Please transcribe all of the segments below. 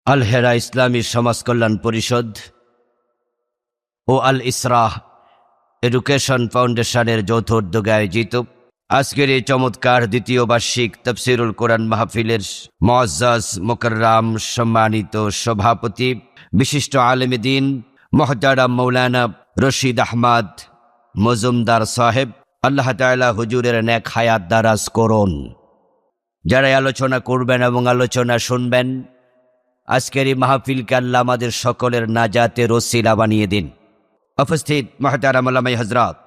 আল হেরা ইসলামী সমাজ কল্যাণ পরিষদ ও আল ইসরাহ এডুকেশন ফাউন্ডেশনের যৌথ উদ্যোগে আয়োজিত আজকের এই চমৎকার দ্বিতীয় বার্ষিক তাফসীরুল কোরআন মাহফিলের মুআজ্জাজ মুকাররম সম্মানিত সভাপতি বিশিষ্ট আলেম দ্বীন মুহতারাম মাওলানা রশিদ আহমদ মজুমদার সাহেব, আল্লাহ তাআলা হুজুরের নেক হায়াত দারাজ করুন। যারা আলোচনা করবেন এবং আলোচনা শুনবেন, আজকের এই মাহফিলকে আল্লাহ আমাদের সকলের নাজাতের ওসিলা বানিয়ে দিন। উপস্থিত মুহতারাম উলামায়ে হযরত,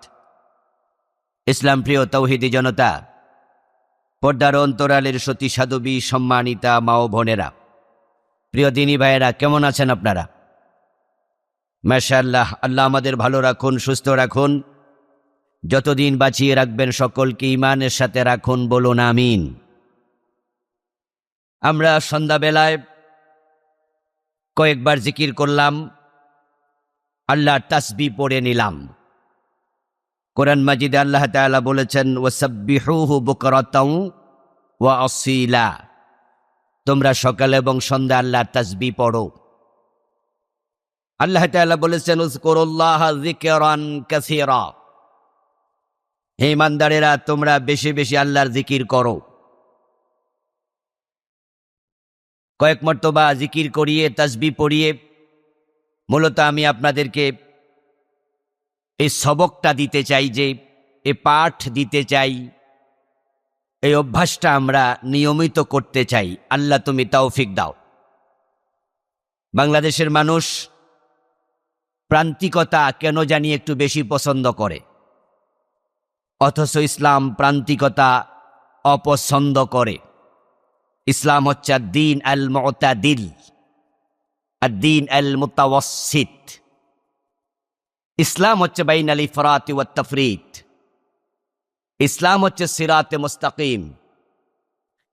ইসলাম প্রিয় তৌহিদি জনতা, পর্দার অন্তরালের সতী সাধবী সম্মানিতা মা ও বোনেরা, প্রিয় দিনী ভাইয়েরা, কেমন আছেন আপনারা? মাশাআল্লাহ, আল্লাহ আমাদের ভালো রাখুন, সুস্থ রাখুন, যতদিন বাঁচিয়ে রাখবেন সকলকে ঈমানের সাথে রাখুন, বলুন আমিন। আমরা সন্ধ্যাবেলায় কয়েকবার জিকির করলাম, আল্লাহর তাসবিহ পড়ে নিলাম। কোরআন মাজিদে আল্লাহ তাআলা বলেছেন, ওয়াসাব্বিহুহু বুকরাতাও ওয়া আসীলা, তোমরা সকাল এবং সন্ধ্যা আল্লাহর তাসবিহ পড়ো। আল্লাহ তাআলা বলেছেন, উযকুরুল্লাহা যিকরান কাসীরা, হে ইমানদারেরা, তোমরা বেশি বেশি আল্লাহর জিকির করো। কয়েক মর্তবা জিকির করিয়ে তাসবিহ পড়িয়ে মূলত আমি আপনাদেরকে এই সবকটা দিতে চাই, যে এই পাঠ দিতে চাই, এই অভ্যাসটা আমরা নিয়মিত করতে চাই। আল্লাহ তুমি তৌফিক দাও। বাংলাদেশের মানুষ প্রান্তিকতা কেন জানি একটু বেশি পছন্দ করে, অথচ ইসলাম প্রান্তিকতা অপছন্দ করে। ইসলাম হচ্ছে দ্বীন আল মুতাদিল, দ্বীন আল মুতাওয়াসসিত। ইসলাম হচ্ছে বাইনাল ইফরাত ওয়াত তাফরিত। ইসলাম হচ্ছে সিরাতে মুস্তাকিম,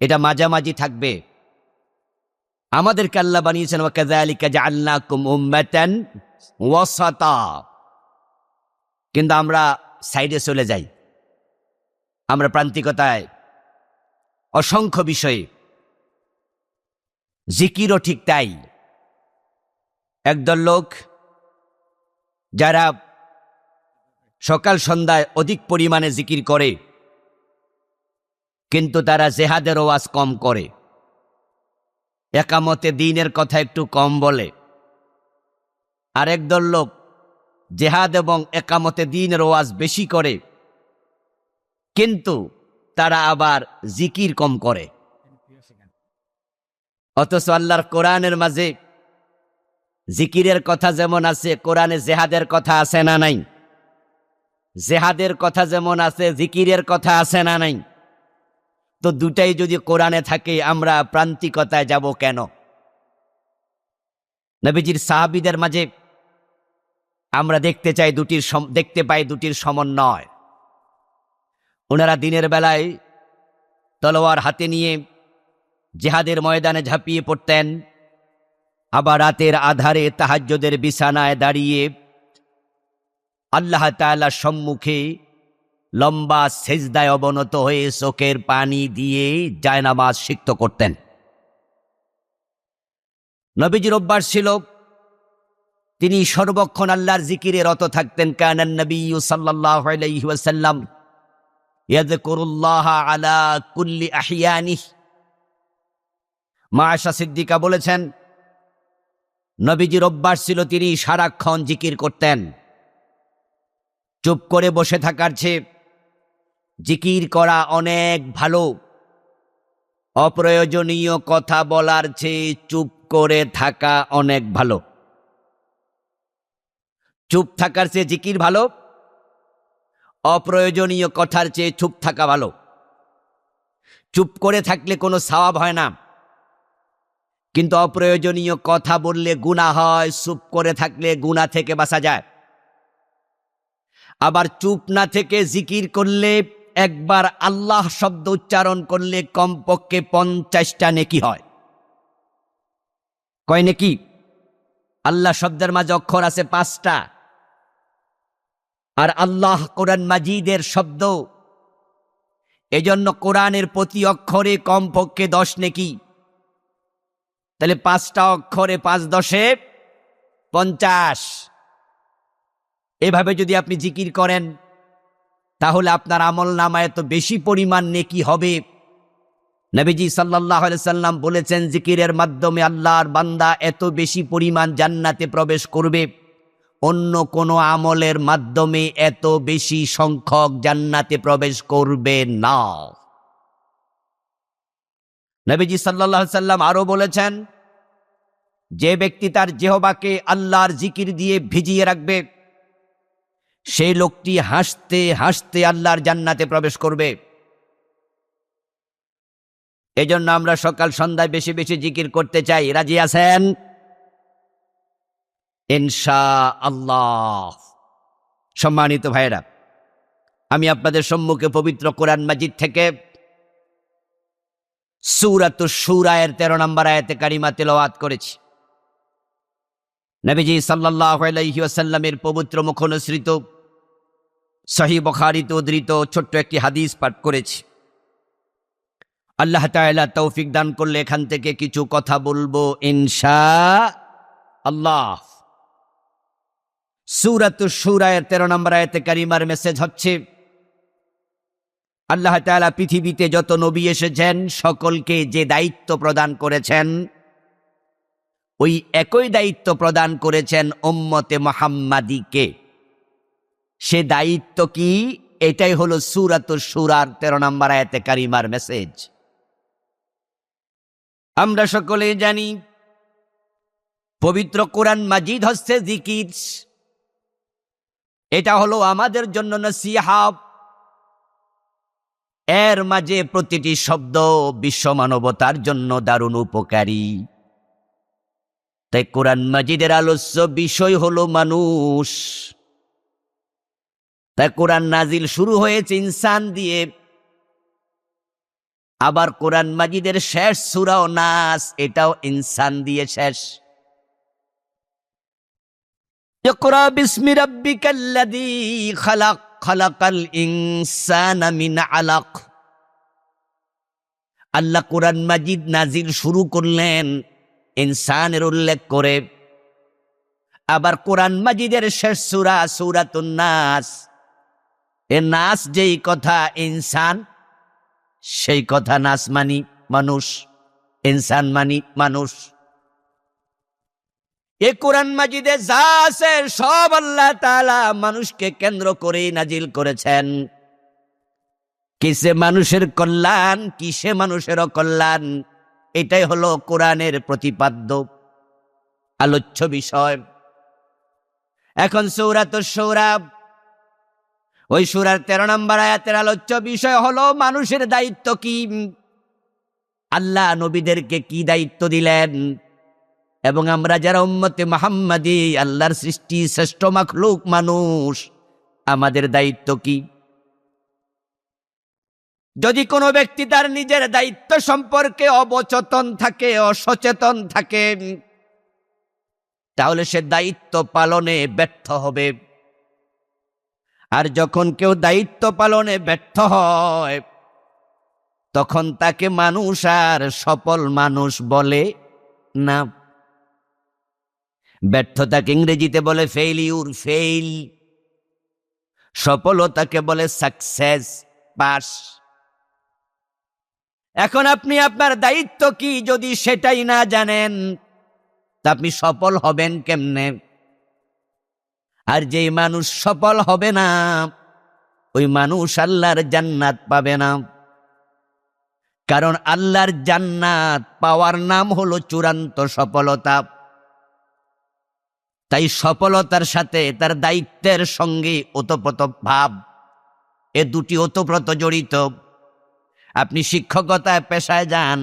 এটা মাঝামাঝি থাকবে। আমাদেরকে আল্লাহ বানিয়েছেন, ওয়া কাযালিকা জাআলনাকুম উম্মাতান ওয়াসাতা, কিন্তু আমরা সাইডে চলে যাই। আমরা প্রান্তিকতায় অসংখ্য বিষয়ে, জিকিরও ঠিক তাই। একদল লোক যারা সকাল সন্ধ্যায় অধিক পরিমাণে জিকির করে, কিন্তু তারা জেহাদের ওয়াজ কম করে, একামতে দ্বীনের কথা একটু কম বলে। আর একদল লোক জেহাদ এবং একামতে দ্বীনের ওয়াজ বেশি করে, কিন্তু তারা আবার জিকির কম করে। অথচ আল্লাহর কোরআনের মাঝে জিকিরের কথা যেমন আছে, কোরআনে জেহাদের কথা আছে না নাই? জেহাদের কথা যেমন আছে, জিকিরের কথা আছে না নাই? তো দুটাই যদি কোরআনে থাকে, আমরা প্রান্তিকতায় যাব কেন? নবীজির সাহাবীদের মাঝে আমরা দেখতে পাই দুটির সমন্বয়। ওনারা দিনের বেলায় তলোয়ার হাতে নিয়ে জিহাদের ময়দানে ঝাঁপিয়ে পড়তেন, আবার রাতের আধারে তাহাজ্জুদের বিছানায় দাঁড়িয়ে আল্লাহ তাআলার সম্মুখে লম্বা সেজদায় অবনত হয়ে চোখের পানি দিয়ে জায়নামাজ সিক্ত করতেন। নবীজির অভ্যাস ছিল, তিনি সর্বক্ষণ আল্লাহর জিকিরে রত থাকতেন। কানান নবিয়্যু সাল্লাল্লাহু আলাইহি ওয়াসাল্লাম ইয়াযকুরুল্লাহা আলা কুল্লি আহিয়ানিহি। মা আয়েশা সিদ্দিকা বলেছেন, নবীজির অভ্যাস ছিল তিনি সারাক্ষণ জিকির করতেন। চুপ করে বসে থাকার চেয়ে জিকির করা অনেক ভালো। অপ্রয়োজনীয় কথা বলার চেয়ে চুপ করে থাকা অনেক ভালো। চুপ থাকার চেয়ে জিকির ভালো, অপ্রয়োজনীয় কথার চেয়ে চুপ থাকা ভালো। চুপ করে থাকলে কোনো সওয়াব হয় না, কিন্তু অপ্রয়োজনীয় কথা বললে গুনাহ হয়। চুপ করে থাকলে গুনাহ থেকে বাঁচা যায়। আবার চুপ না থেকে জিকির করলে, একবার আল্লাহ শব্দ উচ্চারণ করলে কমপক্ষে 50টা নেকি হয়। কয় নেকি? আল্লাহ শব্দের মাঝে অক্ষর আছে 5টা, আর আল্লাহ কোরআন মাজিদের শব্দ। এজন্য কোরআনের প্রতি অক্ষরে কমপক্ষে 10 নেকি। তাহলে 5টা অক্ষরে 5 দশে 50। এভাবে যদি আপনি জিকির করেন তাহলে আপনার আমল নামায় এত বেশি পরিমাণ নেকি হবে। নবীজি সাল্লাল্লাহু আলাইহি সাল্লাম বলেছেন, জিকিরের মাধ্যমে আল্লাহর বান্দা এত বেশি পরিমাণ জান্নাতে প্রবেশ করবে, অন্য কোনো আমলের মাধ্যমে এত বেশি সংখ্যক জান্নাতে প্রবেশ করবে না। নবীজি সাল্লাল্লাহু আলাইহি সাল্লাম আরো বলেছেন, যে ব্যক্তি তার জিহ্বাকে আল্লাহর জিকির দিয়ে ভিজিয়ে রাখবে, সেই লোকটি হাসতে হাসতে আল্লাহর জান্নাতে প্রবেশ করবে। এজন্য আমরা সকাল সন্ধ্যায় বেশি বেশি জিকির করতে চাই। রাজি আছেন? ইনশাআল্লাহ। সম্মানিত ভাইরা, আমি আপনাদের সম্মুখে পবিত্র কোরআন মাজিদ থেকে সূরাতুশ শূরা এর 13 নম্বর আয়াতে কারিমা তেলাওয়াত করেছি। নবীজি সাল্লাল্লাহু আলাইহি ওয়াসাল্লামের পবিত্র মুখনিসৃত সহিহ বুখারীতে উদ্ধৃত ছোট্ট একটি হাদিস পাঠ করেছি। আল্লাহ তাআলা তৌফিক দান করলে এখান থেকে কিছু কথা বলবো ইনশাআল্লাহ। সূরাতুশ শূরা এর 13 নম্বর আয়াতে কারিমার মেসেজ হচ্ছে, আল্লাহ তাআলা পৃথিবীতে যত নবী এসেছেন সকলকে যে দায়িত্ব প্রদান করেছেন, ওই একই দায়িত্ব প্রদান করেছেন উম্মতে মুহাম্মাদীকে। সে দায়িত্ব কি? এটাই হলো সূরাতুশ শূরার 13 নম্বর আয়াতে কারিমার মেসেজ। আমরা সকলেই জানি পবিত্র কোরআন মাজিদ হচ্ছে জিকির। এটা হলো আমাদের জন্য নসিহত। এর মাঝে প্রতিটি শব্দ বিশ্ব মানবতার জন্য দারুণ উপকারী। তাই কোরআন মাজিদের আলোচ্য বিষয় হলো মানুষ। তাই কোরআন নাজিল শুরু হয়েছে ইনসান দিয়ে। আবার কোরআন মাজিদের শেষ সূরাও নাস, এটাও ইনসান দিয়ে শেষ। ইকরা বিসমি রাব্বিকাল্লাযী খালাক, খালাকাল ইনসানা মিন আলাক। আল্লাহ কোরআন মাজিদ নাজিল শুরু করলেন ইনসানের উল্লেখ করে। আবার কোরআন মাজিদের শেষ সূরা সূরাতুন নাস, এ নাস যেই কথা ইনসান, সেই কথা নাস মানি মানুষ, ইনসান মানি মানুষ। এ কোরআন মাজিদে যা আছে সব আল্লাহ তাআলা মানুষকে কেন্দ্র করে নাজিল করেছেন। কিসে মানুষের কল্যাণ, কিসে মানুষের অকল্যাণ, এটাই হলো কোরআনের প্রতিপাদ্য আলোচ্য বিষয়। এখন সূরাতুশ শূরা, ওই সূরার 13 নম্বর আয়াতের আলোচ্য বিষয় হলো মানুষের দায়িত্ব কি, আল্লাহ নবীদেরকে কি দায়িত্ব দিলেন, এবং আমরা যারা উম্মতে মুহাম্মাদী, আল্লাহর সৃষ্টি শ্রেষ্ঠ মাখলুক মানুষ, আমাদের দায়িত্ব কি। যদি কোনো ব্যক্তি তার নিজের দায়িত্ব সম্পর্কে অবচেতন থাকে, অসচেতন থাকে, তাহলে সে দায়িত্ব পালনে ব্যর্থ হবে। আর যখন কেউ দায়িত্ব পালনে ব্যর্থ হয়, তখন তাকে মানুষ আর সফল মানুষ বলে না। ব্যর্থতাকে ইংরেজিতে বলে ফেইলিউর, ফেইল। সফলতাকে বলে সাকসেস, পাস। এখন আপনি আপনার দায়িত্ব কি যদি সেটাই না জানেন, তা আপনি সফল হবেন কেমনে? আর যেই মানুষ সফল হবে না, ওই মানুষ আল্লাহর জান্নাত পাবে না। কারণ আল্লাহর জান্নাত পাওয়ার নাম হলো চূড়ান্ত সফলতা। তাই সফলতার সাথে তার দায়িত্বের সঙ্গে ওতপ্রোত ভাব, এ দুটি ওতপ্রোত জড়িত। আপনি শিক্ষকতায় পেশায় যান,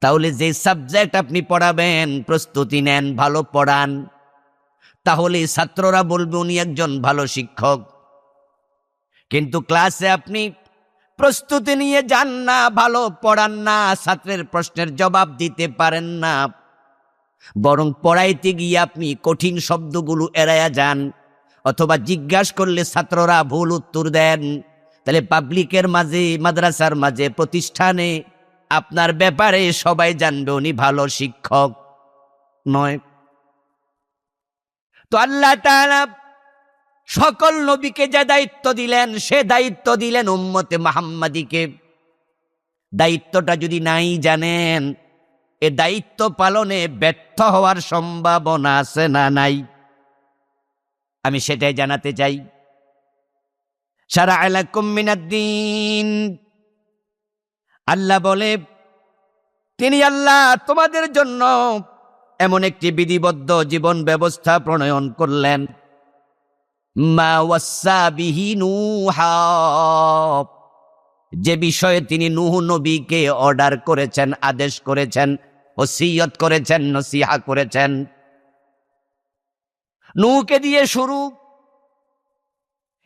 তাহলে যে সাবজেক্ট আপনি পড়াবেন প্রস্তুতি নেন, ভালো পড়ান, তাহলে ছাত্ররা বলবে উনি একজন ভালো শিক্ষক। কিন্তু ক্লাসে আপনি প্রস্তুতি নিয়ে যান না, ভালো পড়ান না, ছাত্রের প্রশ্নের জবাব দিতে পারেন না, বরং পড়াইতে গিয়ে আপনি কঠিন শব্দগুলো এড়ায়া যান, অথবা জিজ্ঞাসা করলে ছাত্ররা ভুল উত্তর দেন, তাহলে পাবলিকের মাঝে, মাদ্রাসার মাঝে, প্রতিষ্ঠানে আপনার ব্যাপারে সবাই জানবে উনি ভালো শিক্ষক নয়। তো আল্লাহ তাআলা সকল নবীকে যে দায়িত্ব দিলেন, সে দায়িত্ব দিলেন উম্মতে মুহাম্মাদীকে। দায়িত্বটা যদি নাই জানেন, এ দায়িত্ব পালনে ব্যর্থ হওয়ার সম্ভাবনা আছে না নাই? আমি সেটাই জানাতে চাই। শারা'a লাকুম মিনাদ-দীন, আল্লাহ বলে তিনি আল্লাহ তোমাদের জন্য এমন একটি বিধিবদ্ধ জীবন ব্যবস্থা প্রণয়ন করলেন। মা ওয়াসা বিহি নূহা, যে বিষয়ে তিনি নূহ নবীকে অর্ডার করেছেন, আদেশ করেছেন, ওসিয়ত করেছেন, নসিহা করেছেন। নূহকে দিয়ে শুরু।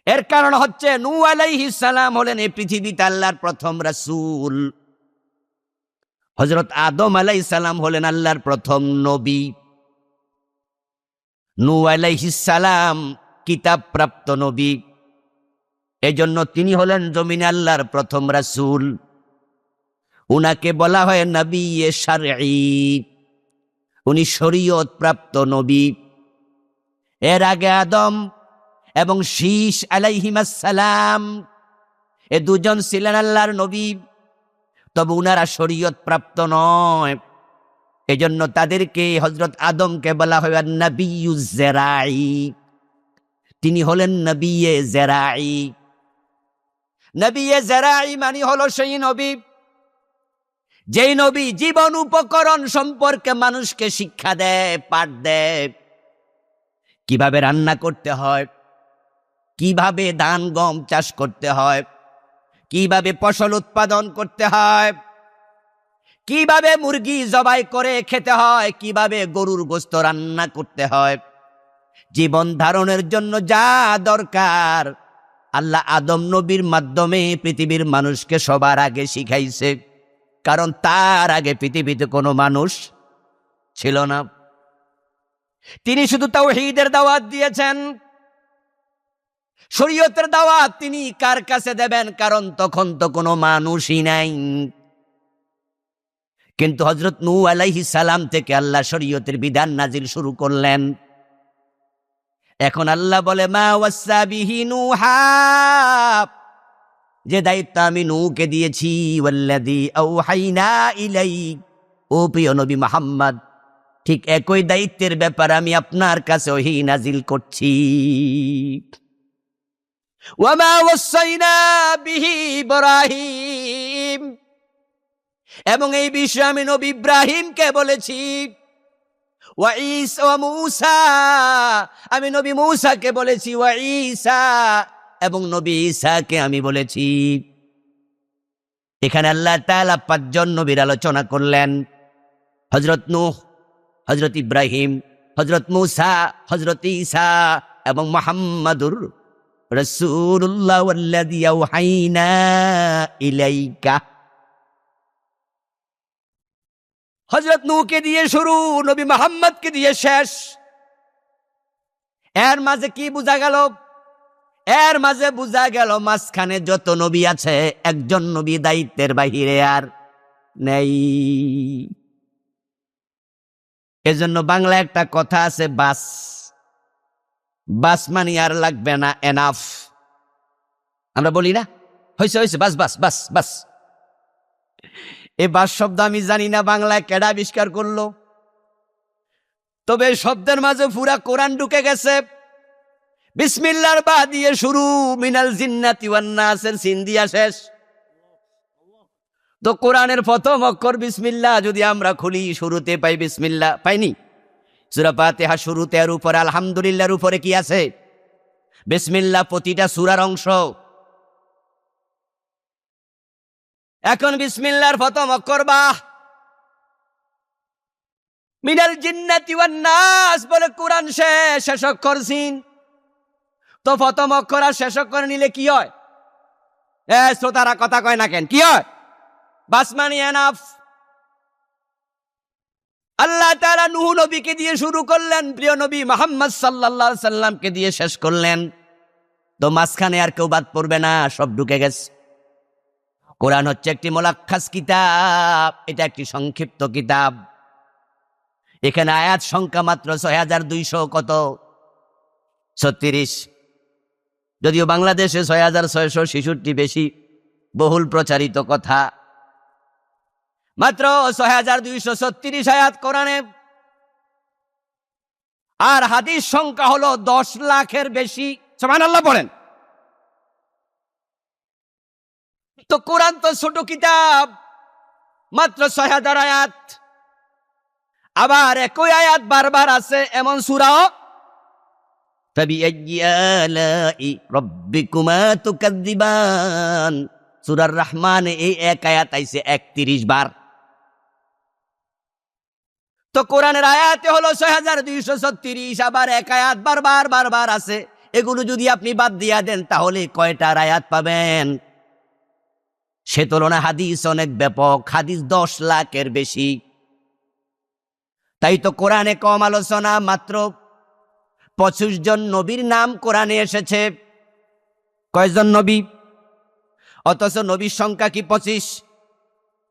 এর কারণ হচ্ছে নূহ আলাইহিস সালাম হলেন এই পৃথিবীতে আল্লাহর প্রথম রাসূল। হযরত আদম আলাইহিস সালাম হলেন আল্লাহর প্রথম নবী। নূহ আলাইহিস সালাম কিতাব প্রাপ্ত নবী, এজন্য তিনি হলেন জমিনে আল্লাহর প্রথম রাসূল। উনাকে বলা হয় নবী শারঈ, উনি শরীয়ত প্রাপ্ত নবী। এর আগে আদম এবং শীস আলাইহিমাস সালাম এ দুজন ছিলেন আল্লাহর নবী, তবে উনারা শরীয়ত প্রাপ্ত নয়। এজন্য তাদেরকে হযরত আদমকে বলা হয় নবিয়্যুজ যারাঈ, তিনি হলেন নবিয়ে যারাঈ। নবিয়ে যারাঈ মানে হলো সেই নবী যেই নবী জীবন উপকরণ সম্পর্কে মানুষকে শিক্ষা দেয়, পাঠ দেয়। কিভাবে রান্না করতে হয়, কিভাবে ধান গম চাষ করতে হয়, কিভাবে ফসল উৎপাদন করতে হয়, কিভাবে মুরগি জবাই করে খেতে হয়, কিভাবে গরুর গোশত রান্না করতে হয়। জীবন ধারণের জন্য যা দরকার আল্লাহ আদম নবীর মাধ্যমে পৃথিবীর মানুষকে সবার আগে শিখাইছে, কারণ তার আগে পৃথিবীতে কোনো মানুষ ছিল না। তিনি শুধু তাওহীদের দাওয়াত দিয়েছেন, শরীয়তের দাওয়াত তিনি কার কাছে দেবেন, কারণ তখন তো কোনো মানুষই নাই। কিন্তু হযরত নূহ আলাইহিস সালাম থেকে আল্লাহ শরীয়তের বিধান নাজিল শুরু করলেন। এখন আল্লাহ বলে মা ওয়াসা বিহি নূহা, যে দায়িত্ব আমি নূহকে দিয়েছি, ওয়াল্লাযী আওহাইনা ইলাইক, ও প্রিয় নবী মুহাম্মদ, ঠিক একই দায়িত্বের ব্যাপারে আমি আপনার কাছে ওহী নাজিল করছি। ওয়া মা ওয়াসাইনা বিহি ইব্রাহিম, এবং এই বিষয়ে আমি নবী ইব্রাহিমকে বলেছি। ওয়া ঈসা ওয়া মূসা, আমি নবী মূসাকে বলেছি। ওয়া ঈসা, এবং নবী ঈসাকে আমি বলেছি। এখানে আল্লাহ তাআলা 5 জন নবীর আলোচনা করলেন। হযরত নূহ, হযরত ইব্রাহিম, হযরত মূসা, হযরত ঈসা এবং মুহাম্মাদুর রাসূলুল্লাহ ওয়াল্লাযী আওহাইনা ইলাইকা। হযরত নূহকে দিয়ে শুরু, নবী মুহাম্মদকে দিয়ে শেষ। এর মাঝে কি বোঝা গেল? এর মাঝে বোঝা গেল মাঝখানে যত নবী আছে, একজন নবী দায়িত্বের বাহিরে আর নেই। এজন্য বাংলা একটা কথা আছে, বাস বাস মানে আর লাগবে না, এনাফ। আমরা বলি না, হইছে হইছে, বাস বাস বাস বাস। এই বাস শব্দ আমি জানি না বাংলায় কেডা আবিষ্কার করলো, তবে শব্দের মাঝে পুরা কোরআন ঢুকে গেছে। বিসমিল্লাহর বা দিয়ে শুরু, মিনাল জিন্নাতি ওয়ান নাসের সিন দিয়া শেষ। তো কোরআনের প্রথম অক্ষর বিসমিল্লাহ যদি আমরা খুলি, শুরুতে পাই বিসমিল্লাহ, পাইনি? সূরা ফাতিহা শুরুতে আর উপরে আলহামদুলিল্লাহর উপরে কি আছে? বিসমিল্লাহ প্রতিটা সূরার অংশ। এখন বিসমিল্লাহর প্রথম অক্ষর বা। মিনাল জিন্নাতি ওয়ান নাস বলে কোরআন শেষ, শেষ অক্ষর সিন। তো প্রথম অক্ষর আর শেষ অক্ষর নিলে কি হয়? শ্রোতারা কথা কয় না কেন? কি হয়? বাস মানে এনাফ। আল্লাহ তাআলা নূহ নবীকে দিয়ে শুরু করলেন, প্রিয় নবী মুহাম্মদ সাল্লাল্লাহু আলাইহি সাল্লামকে দিয়ে শেষ করলেন। তো মাঝখানে আর কেউ বাদ পড়বে না, সব ঢুকে গেছে। কোরআন হচ্ছে একটি মোলাক্খাস কিতাব, এটা একটি সংক্ষিপ্ত কিতাব। এখানে আয়াত সংখ্যা মাত্র ৬,২০০ কত ৩৬। যদিও বাংলাদেশে ৬,৬৬৬ বেশি বহুল প্রচারিত কথা, মাত্র ৬,২৩৬ আয়াত কোরআনে। আর হাদিস সংখ্যা হলো ১০ লাখের বেশি। সুবহানাল্লাহ বলেন। তো কোরআন তো ছোট কিতাব, মাত্র ৬,০০০ আয়াত। আবার একই আয়াত বারবার আছে এমন সূরাও। ফাবিআইয়ি আলাই রাব্বিকুমা তুকাযযিবান, সূরা রহমানে এই এক আয়াত আইছে ৩১ বার। তো কোরআনের আয়াতে হলো ৬,২৩৬, আবার এক আয়াত বারবার বারবার আছে। এগুলো যদি আপনি বাদ দিয়া দেন তাহলে কয়টার আয়াত পাবেন? সে তুলনায় হাদিস অনেক ব্যাপক, হাদিস ১০ লাখের বেশি। তাই তো কোরআনে কম আলোচনা, মাত্র ২৫ জন নবীর নাম কোরআনে এসেছে। কয়জন নবী? অথচ নবীর সংখ্যা কি ২৫,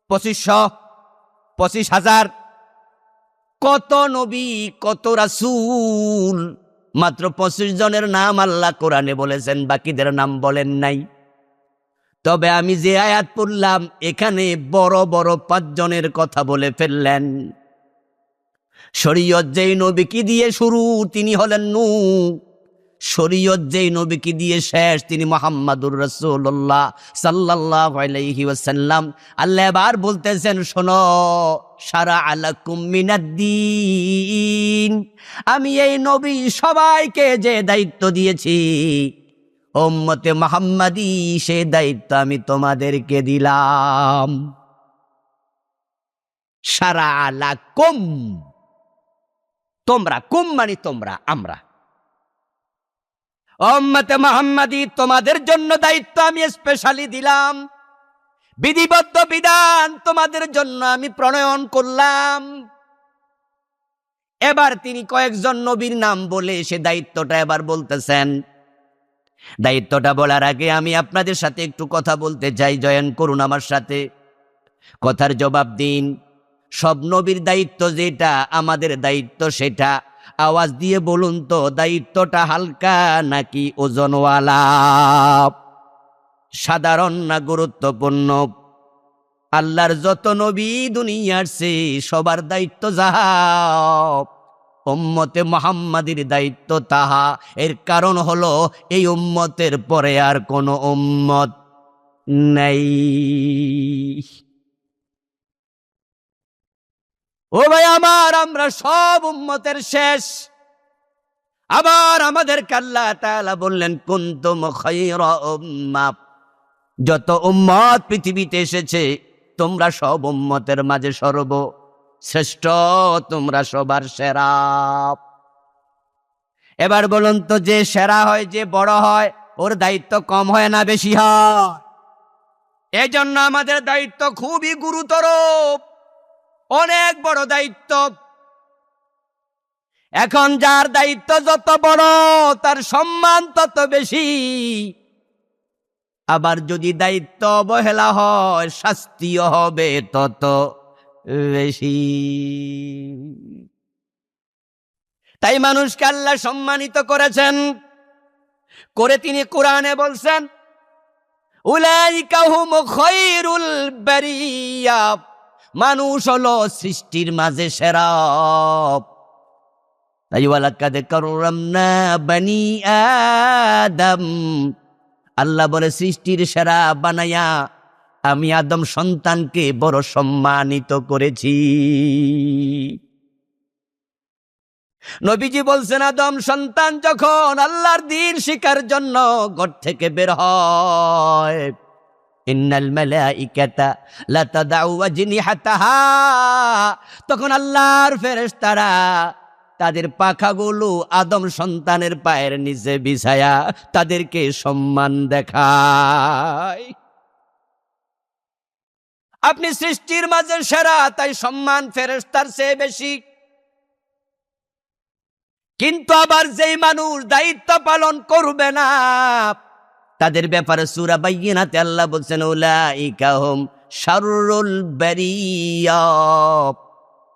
২৫০০, ২৫,০০০? কত নবী, কত রাসূল, মাত্র ২৫ জনের নাম আল্লাহ কোরআনে বলেছেন, বাকিদের নাম বলেন নাই। তবে আমি যে আয়াত পড়লাম এখানে বড় বড় ৫ জনের কথা বলে ফেললেন। শরীয়ত যেই নবীকে দিয়ে শুরু তিনি হলেন নূহ, শরীয়ত যেই নবীকে দিয়ে শেষ তিনি মুহাম্মাদুর রাসূলুল্লাহ সাল্লাল্লাহু আলাইহি ওয়াসাল্লাম। আল্লাহ এবার বলতেছেন, শোনো, শারা'a লাকুম মিনাদ-দীন, আমি এই নবী সবাইকে যে দায়িত্ব দিয়েছি উম্মতে মুহাম্মাদী, সেই দায়িত্ব আমি তোমাদেরকে দিলাম। শারা'a লাকুম, তোমরা, কুম মানে তোমরা, আমরা, উম্মতে মুহাম্মাদী তোমাদের জন্য দায়িত্ব আমি স্পেশালি দিলাম। বিধিবদ্ধ বিধান তোমাদের জন্য আমি প্রণয়ন করলাম। এবার তিনি কয়েকজন নবীর নাম বলে সে দায়িত্বটা এবার বলতেছেন। দায়িত্বটা বলার আগে আমি আপনাদের সাথে একটু কথা বলতে চাই, জয়েন করুন আমার সাথে, কথার জবাব দিন। সব নবীর দায়িত্ব যেটা, আমাদের দায়িত্ব সেটা। আওয়াজ দিয়ে বলুন তো, দায়িত্বটা হালকা নাকি ওজনওয়ালা, সাধারণ না গুরুত্বপূর্ণ? আল্লাহর যত নবী দুনিয়ার সে সবার দায়িত্ব যাহা, উম্মতে মুহাম্মাদীর দায়িত্ব তাহা। এর কারণ হলো এই উম্মতের পরে আর কোনো উম্মত নাই। ও ভাই আমার, আমরা সব উম্মতের শেষ। আবার আমাদেরকে আল্লাহ তাআলা বললেন, কুনতুম খায়রা উম্মাহ, যত উম্মত পৃথিবীতে এসেছে তোমরা সব উম্মতের মাঝে সর্বশ্রেষ্ঠ, তোমরা সবার সেরা। এবার বলুন তো, যে সেরা হয়, যে বড় হয়, ওর দায়িত্ব কম হয় না বেশি হয়? এজন্য আমাদের দায়িত্ব খুবই গুরুতর, অনেক বড় দায়িত্ব। এখন যার দায়িত্ব যত বড় তার সম্মান তত বেশি। আবার যদি দায়িত্ব অবহেলা হয় শাস্তিও হবে তত বেশি। তাই মানুষকে আল্লাহ সম্মানিত করেছেন, করে তিনি কোরআনে বলছেন, উলাইকা হুম খায়রুল বারিয়া, মানুষ হলো সৃষ্টির মাঝে সেরা। তাই ওয়ালাকাদ কাররামনা বনি আদম, আল্লাহ বলে সৃষ্টির সেরা বানায়া আমি আদম সন্তানকে বড় সম্মানিত করেছি। নবীজি বলছেন, আদম সন্তান যখন আল্লাহর দ্বীন শিকার জন্য ঘর থেকে বের হয়, ইন্নাল মালাইকাতা লা তাদাউ আজনিহাতাহা, তখন আল্লাহর ফেরেশতারা তাদের পাখাগুলো আদম সন্তানের পায়ের নিচে বিছায়া তাদেরকে সম্মান দেখায়। আপনি সৃষ্টির মাঝে সেরা, তাই সম্মান ফেরেশতার চেয়ে বেশি। কিন্তু আবার যেই মানুষ দায়িত্ব পালন করবে না তাদের ব্যাপারে সূরা বাইয়িনাতে আল্লাহ বলছেন উলাইকা হুম শাররুল বারিয়া,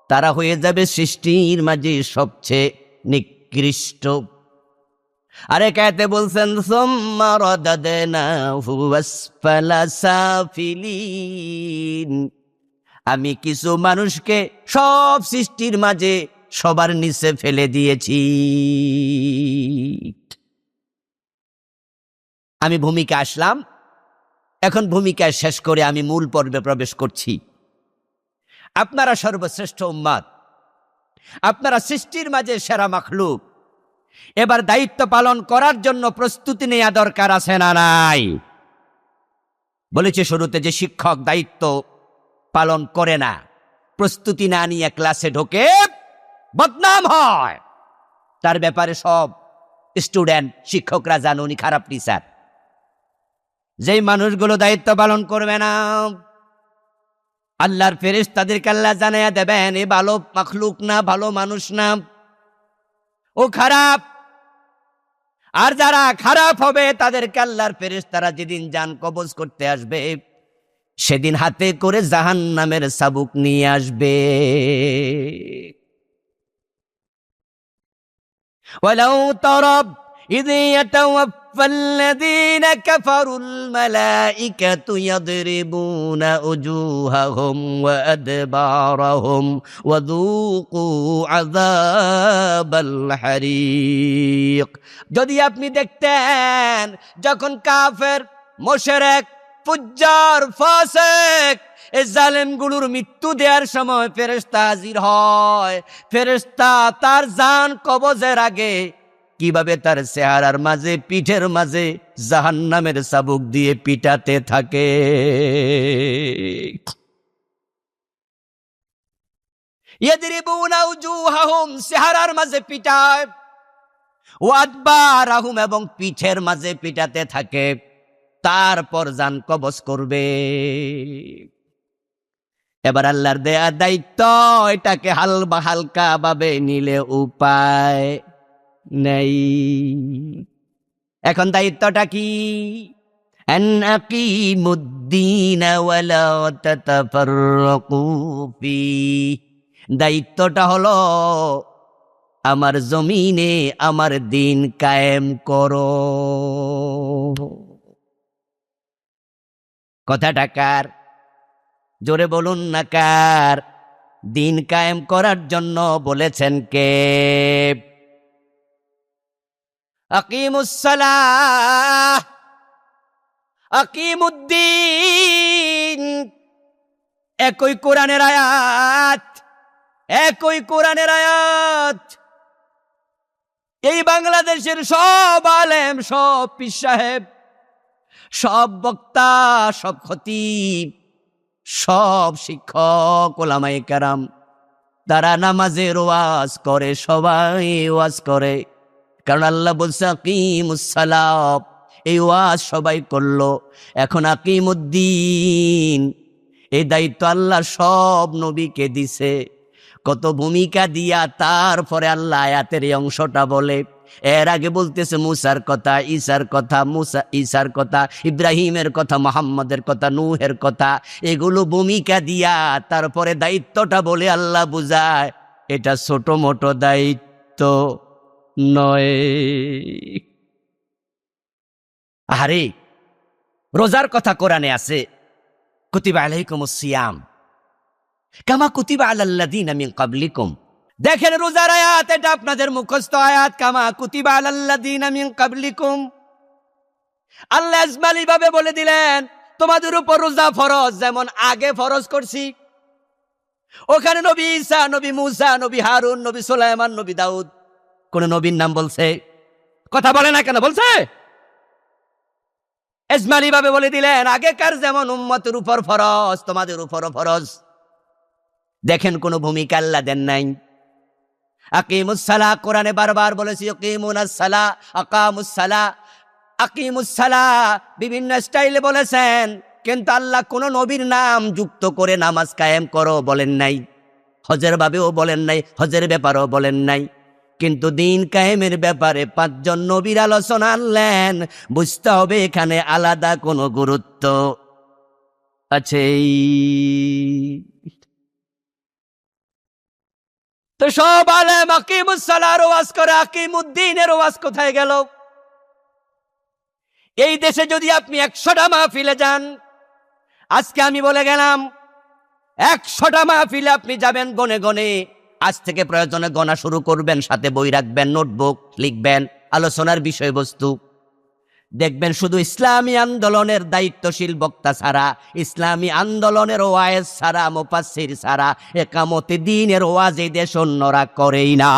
তারা হয়ে যাবে সৃষ্টির মাঝে সবচেয়ে নিকৃষ্ট। আরেক আয়াতে বলছেন সুম্মা রাদাদনাহু আসফালা সাফিলিন, আমি কিছু মানুষকে সব সৃষ্টির মাঝে সবার নিচে ফেলে দিয়েছি। আমি ভূমিকা আসলাম, এখন ভূমিকা শেষ করে আমি মূল পর্বে প্রবেশ করছি। আপনারা সর্বশ্রেষ্ঠ উম্মাত, আপনারা সৃষ্টির মাঝে সেরা মাখলুক। এবার দায়িত্ব পালন করার জন্য প্রস্তুতি নেওয়া দরকার আছে না নাই? বলেছে শুরুতে যে শিক্ষক দায়িত্ব পালন করে না, প্রস্তুতি না নিয়ে ক্লাসে ঢোকে, বদনাম হয়। তার ব্যাপারে সব স্টুডেন্ট শিক্ষকরা জানো উনি খারাপ টিচার। যেই মানুষগুলো দায়িত্ব পালন করবে না, আল্লাহর ফেরেশতাদেরকে আল্লাহ জানাইয়া দেবেন এ ভালো মাখলুক না, ভালো মানুষ না, ও খারাপ। আর যারা খারাপ হবে তাদেরকে আল্লাহর ফেরেশতারা যেদিন জান কবজ করতে আসবে, সেদিন হাতে করে জাহান্নামের চাবুক নিয়ে আসবে। ওয়ালাউ তারাব ইয ইয়াতাওয়াফাল্লাযীনা কাফারুল মালাইকাতু ইয়াদরিবুনা উজুহাহুম ওয়া আদবারাহুম ওয়া যুকু আযাবাল হারিক। যদি আপনি দেখতেন যখন কাফের, মুশরিক, ফুজ্জার, ফাসিক এই জালেমগুলোর মৃত্যু দেওয়ার সময় ফেরেশতা হাজির হয়, ফেরেশতা তার জান কবজের আগে কিভাবে তার চেহারার মাঝে, পিঠের মাঝে জাহান্নামের চাবুক দিয়ে পিটাতে থাকে। ইয়াদরিবুনা উজুহাহুম, চেহারার মাঝে পিটায়, ওয়া আদবারাহুম, এবং পিঠের মাঝে পিটাতে থাকে। তারপর জান কবজ করবে। এবার আল্লাহর দেয়া দায়িত্ব, এটাকে হালকা ভাবে নিলে উপায় নেই। এখন দায়িত্বটা কি? আন আকিমুদ্দীন ওয়া লা তাতাফাররাকু ফি, দায়িত্বটা হলো আমার জমিনে আমার দিন কায়েম করো। কথাটা কার? জোরে বলুন না কার? দিন কায়েম করার জন্য বলেছেন কে? আকিমুস সালাহ, আকিমুদ্দিন, একই কোরআনের আয়াত, একই কোরআনের আয়াত। এই বাংলাদেশের সব আলেম, সব পীর সাহেব, সব বক্তা, সব খতিব, সব শিক্ষক, ওলামায়ে কেরাম, তারা নামাজের ওয়াজ করে, সবাই ওয়াজ করে। কারণ আল্লাহ বলছে আকিমুস সালাত, এই ওয়াজ সবাই করলো। এখন আকিমুদ্দিন, এই দায়িত্ব আল্লাহ সব নবীকে দিছে। কত ভূমিকা দিয়া তারপরে আল্লাহ আয়াতের এই অংশটা বলে। এর আগে বলতেছে মুসার কথা, ঈসার কথা, ঈসার কথা, ইব্রাহিমের কথা, মুহাম্মদের কথা, নূহের কথা। এগুলো ভূমিকা দিয়া তারপরে দায়িত্বটা বলে আল্লাহ বুঝায় এটা ছোট মোটো দায়িত্ব নয়। আরে রোজার কথা কোরআনে আছে, কুতিবা আলাইকুমুস সিয়াম কামা কুতিবা আলাল্লাযীনা মিন ক্বাবলিকুম। দেখেন রোজার আয়াত, এটা আপনাদের মুখস্থ আয়াত, কামা কুতিবা আলাল্লাযীনা মিন ক্বাবলিকুম। আল্লাহ ইজমালি ভাবে বলে দিলেন তোমাদের উপর রোজা ফরজ, যেমন আগে ফরজ করছি। ওখানে নবী ঈসা, নবী মূসা, নবী হারুন, নবী সুলাইমান, নবী দাউদ, কোন নবীর নাম বলছে? কথা বলে না কেন? বলছে। ইজমালি ভাবে বলে দিলেন আগেকার যেমন উম্মতের উপর ফরজ, তোমাদের উপরও ফরজ। দেখেন কোন ভূমিকা আল্লাহ দেন নাই। আকিমুস সালাহ কোরআনে বারবার বলেছে, আকিমুনাস সালাহ, আকামুস সালাহ, আকিমুস সালাহ বিভিন্ন স্টাইলে বলেছেন, কিন্তু আল্লাহ কোন নবীর নাম যুক্ত করে নামাজ কায়েম করো বলেন নাই। হজের ভাবেও বলেন নাই, হজের ব্যাপারেও বলেন নাই। কিন্তু দিন কায়েমের ব্যাপারে 5 জন নবীর আলোচনা আনলেন। বুঝতে হবে এখানে আলাদা কোনো গুরুত্ব আছে। তো সব আলেম আকিমুস সালার ওয়াজ করে, আকিমুদ্দিনের ওয়াজ কোথায় গেল? এই দেশে যদি আপনি 100টা মাহফিলে যান, আজকে আমি বলে গেলাম 100টা মাহফিলে আপনি যাবেন গনে গনে। আজ থেকে প্রয়োজনে গণা শুরু করবেন, সাথে বই রাখবেন, নোটবুক লিখবেন, আলোচনার বিষয়বস্তু দেখবেন শুধু ইসলামী আন্দোলনের দায়িত্বশীল বক্তা ছাড়া, ইসলামী আন্দোলনের ওয়াজ ছাড়া, মুফাসসির ছাড়া একামতে দ্বীনের ওয়াজ এই দেশ অন্যরা করেই না।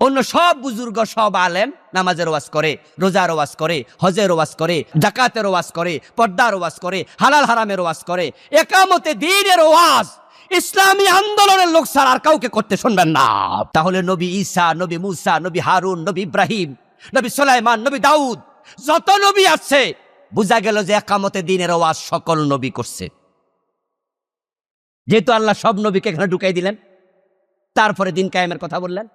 অন্য সব বুজুর্গ, সব আলেম নামাজের ওয়াজ করে, রোজার ওয়াজ করে, হজের ওয়াজ করে, যাকাতের ওয়াজ করে, পর্দার ওয়াজ করে, হালাল হারামের ওয়াজ করে। একামতে দ্বীনের ওয়াজ ইসলামী আন্দোলনের লোক ছাড়া আর কাউকে করতে শুনবেন না। তাহলে নবী ঈসা, নবী মুসা, নবী হারুন, নবী ইব্রাহিম, নবী সুলাইমান, নবী দাউদ, যত নবী আছে, বুঝা গেল যে একামতে দ্বীনের ওয়াজ সকল নবী করছে। যেহেতু আল্লাহ সব নবীকে এখানে ঢুকাই দিলেন, তারপরে দিন কায়েমের কথা বললেন।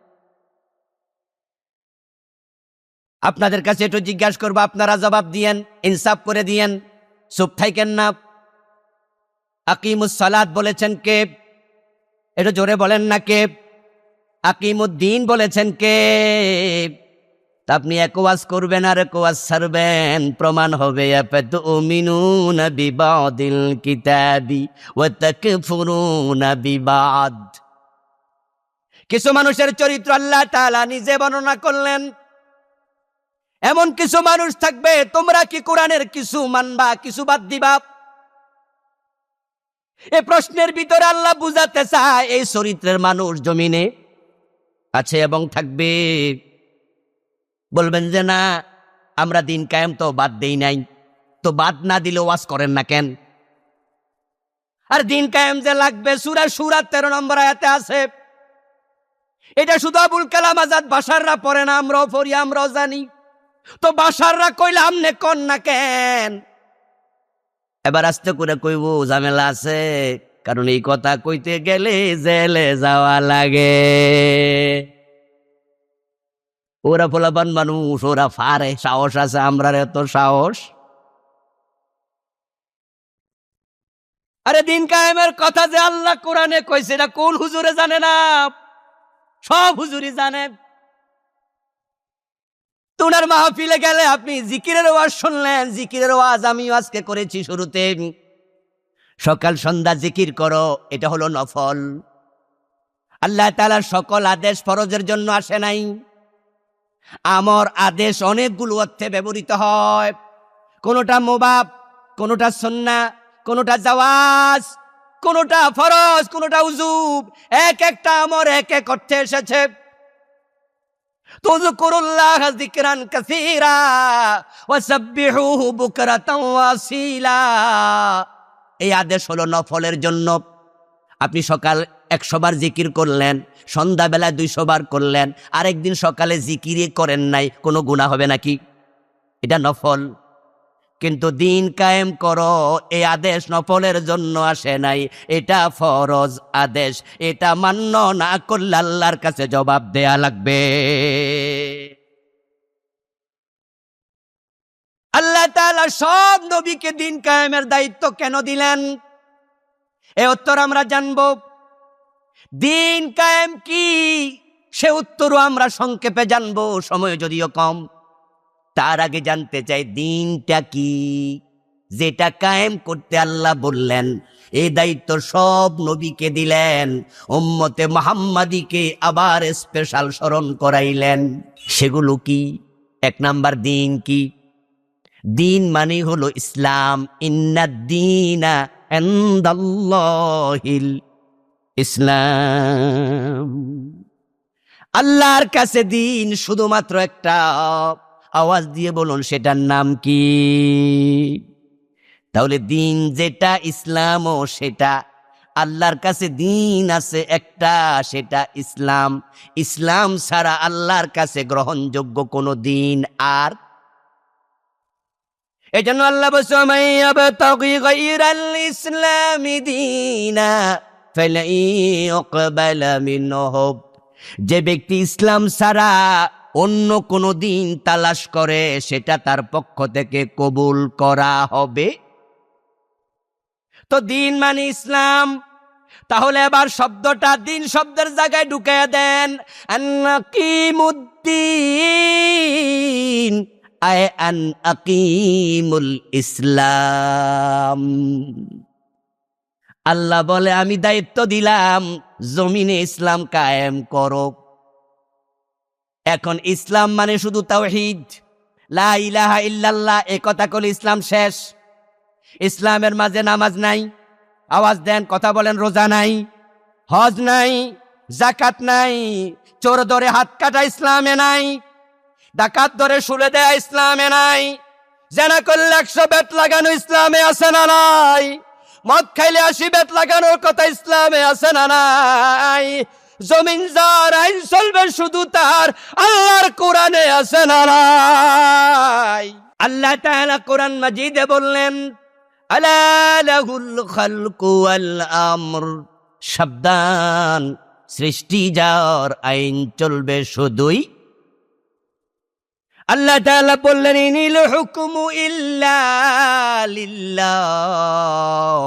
আপনাদের কাছে একটু জিজ্ঞাসা করবো, আপনারা জবাব দিয়েন, ইনসাফ করে দিয়েন, চুপ থাকেন না। আকিমুস সালাত বলেছেন কে? একটু জোরে বলেন না কে? আকিমুদ্দিন বলেছেন কে? তা আপনি এক ওয়াজ করবেন আর এক ওয়াজ ছাড়বেন, প্রমাণ হবে আফাতুমিনুনা বিবাদিল কিতাবি ওয়া তাকফুরুনা বিবাদ। কিছু মানুষের চরিত্র আল্লাহ তাআলা নিজে বর্ণনা করলেন। এমন কিছু মানুষ থাকবে, তোমরা কি কোরআনের কিছু মানবা, কিছু বাদ দিবা? এই প্রশ্নের ভিতরে আল্লাহ বুঝাতে চায় এই চরিত্রের মানুষ জমিনে আছে এবং থাকবে। বলবেন যে না, আমরা দিন কায়েম তো বাদ দেই নাই। তো বাদ না দিলে ওয়াজ করেন না কেন? আর দিন কায়েম যে লাগবে, সূরা শুরা 13 নম্বর আয়াতে আছে। এটা শুধু আবুল কালাম আজাদ বাশাররা পড়ে না, আমরাও পড়ি, আমরাও জানি। তো বাশাররা কইলে আমনে কন না কেন? এবার আস্তে করে কইব, ঝামেলা আছে, কারণ এই কথা কইতে গেলে জেলে যাওয়া লাগে। ওরা পোলাপান মানুষ, ওরা ফারে, সাহস আছে, আমরা এত সাহস? আরে দিন কায়েমের কথা যে আল্লাহ কোরআনে কইছে, এটা কোন হুজুরে জানে না? সব হুজুরই জানেন। তোনার মাহফিলে গেলে আপনি জিকিরের ওয়াজ শুনলেন। জিকিরের ওয়াজ আমিও আজকে করেছি শুরুতে। সকাল সন্ধ্যা জিকির করো, এটা হলো নফল। আল্লাহ তাআলার সকল আদেশ ফরজের জন্য আসে নাই। আমর আদেশ অনেকগুলো অর্থে ব্যবহৃত হয়। কোনোটা মুবাহ, কোনোটা সুন্নাহ, কোনোটা জাওয়াজ, কোনোটা ফরজ, কোনোটা উজুব। এক একটা আমর এক এক অর্থে এসেছে। তুযকুরুল্লাহ যিকরান কাসীরা ওয়া সাব্বিহুহু বুকরাতাও ওয়া আসীলা। এই আদেশ হলো নফলের জন্য। আপনি সকাল 100 বার জিকির করলেন, সন্ধ্যাবেলা 200 বার করলেন, আরেকদিন সকালে জিকিরই করেন নাই, কোনো গুনাহ হবে নাকি? এটা নফল। কিন্তু দিন কায়েম করো, এই আদেশ নফলের জন্য আসে নাই, এটা ফরজ আদেশ। এটা মান্য না করলে আল্লাহর কাছে জবাব দেয়া লাগবে। আল্লাহ তাআলা সব নবীকে দিন কায়েমের দায়িত্ব কেন দিলেন? এ উত্তর আমরা জানব। দিন কায়েম কি, সে উত্তরও আমরা সংক্ষেপে জানব, সময় যদিও কম। তার আগে জানতে চাই দিনটা কি, যেটা কায়েম করতে আল্লাহ বললেন। এই দায়িত্ব সব নবীকে দিলেন, উম্মতে মুহাম্মাদীকে আবার স্পেশাল স্মরণ করাইলেন। সেগুলো কি? 1 নাম্বার, দিন কি? দিন মানে হলো ইসলাম। ইন্নাদ-দীনা ইনদাল্লাহিল ইসলাম। আল্লাহর কাছে দিন শুধুমাত্র একটা। আওয়াজ দিয়ে বলুন, সেটার নাম কি? তাহলে দিন যেটা, ইসলামও সেটা। আল্লাহর কাছে দিন আছে একটা, সেটা ইসলাম। ইসলাম ছাড়া আল্লাহর কাছে গ্রহণযোগ্য কোনো দিন আর। এই জন্য আল্লাহ বলছে, মাইয়াবতাগি গায়রাল ইসলামি দীনা ফালান ইউকবালা মিনহু, যে ব্যক্তি ইসলাম ছাড়া অন্য কোনো দিন তালাশ করে সেটা তার পক্ষ থেকে কবুল করা হবে। তো দিন মানে ইসলাম। তাহলে এবার শব্দটা দিন শব্দের জায়গায় ঢুকাইয়া দেন, আনাকিমুদ্দিন আয় আন আকিমুল ইসলাম। আল্লাহ বলে আমি দায়িত্ব দিলাম জমিনে ইসলাম কায়েম করো। এখন ইসলাম মানে শুধু তাওহীদ, লা ইলাহা ইল্লাল্লাহ, এ কথা কলে ইসলাম শেষ। ইসলামের মাঝে নামাজ নাই, আওয়াজ দেন, কথা বলেন, রোজা নাই, হজ নাই, যাকাত নাই, চোর ধরে হাত কাটা ইসলামে নাই, ডাকাত ধরে শুলে দেয়া ইসলামে নাই, জেনা করলে 100 বেত লাগানো ইসলামে আছে না নাই, মদ খাইলে 80 বেত লাগানোর কথা ইসলামে আছে না নাই, জমিন যার আইন চলবে শুধু তার আল্লাহর কোরআনে আছে না নাই। আল্লাহ তাআলা কোরআন মাজিদে বললেন, আলা লাহুল খালকু ওয়াল আমর, সাবধান, সৃষ্টি যার আইন চলবে শুধুই। আল্লাহ তাআলা বললেন, ইনিল হুকমু ইল্লা লিল্লাহ,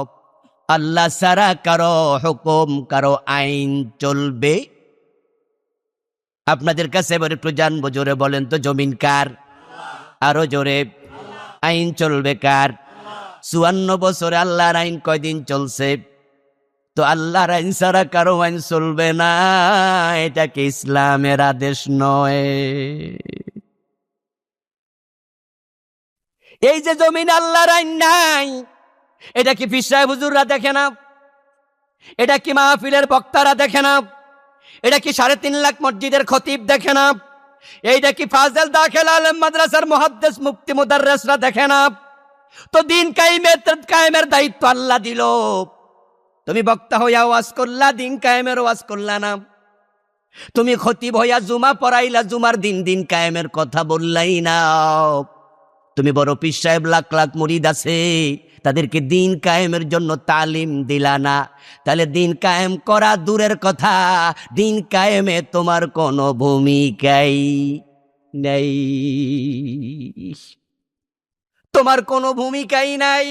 আল্লাহ ছাড়া কারো হুকুম, কারো আইন চলবে। আপনাদের কাছে এবার একটু জানবো, জোরে বলেন তো, জমিন কার? আরো জোরে। আইন চলবে কার? 54 বছরে আল্লাহর আইন কয়দিন চলছে? তো আল্লাহর আইন ছাড়া কারো আইন চলবে না, এটা কি ইসলামের আদেশ নয়? এই যে জমিন আল্লাহর আইন নাই, এটা কি পীর সাহেব হুজুররা দেখে না? এটা কি মাহফিলের বক্তারা দেখে না? এটা কি 3.5 লাখ মসজিদের খতিব দেখে না? এইটা কি ফাজেল দাখিল আলেম মাদ্রাসার মুহাদ্দিস মুফতি মুদাররিসরা দেখে না? তো দিন কায়েমের দায়িত্ব আল্লাহ দিল, তুমি বক্তা হইয়া ওয়াজ করলা, দিন কায়েমের ওয়াজ করলা না। তুমি খতিব হইয়া জুমা পড়াইলা, জুমার দিন কায়েমের কথা বললাই না। তুমি বড় পীর সাহেব, লাখ লাখ মুরিদ আছে, তাদেরকে দিন কায়েমের জন্য তালিম দিলা না। তাহলে দিন কায়েম করা দূরের কথা, দিন কায়েমে তোমার কোনো ভূমিকাই নেই, তোমার কোনো ভূমিকাই নাই।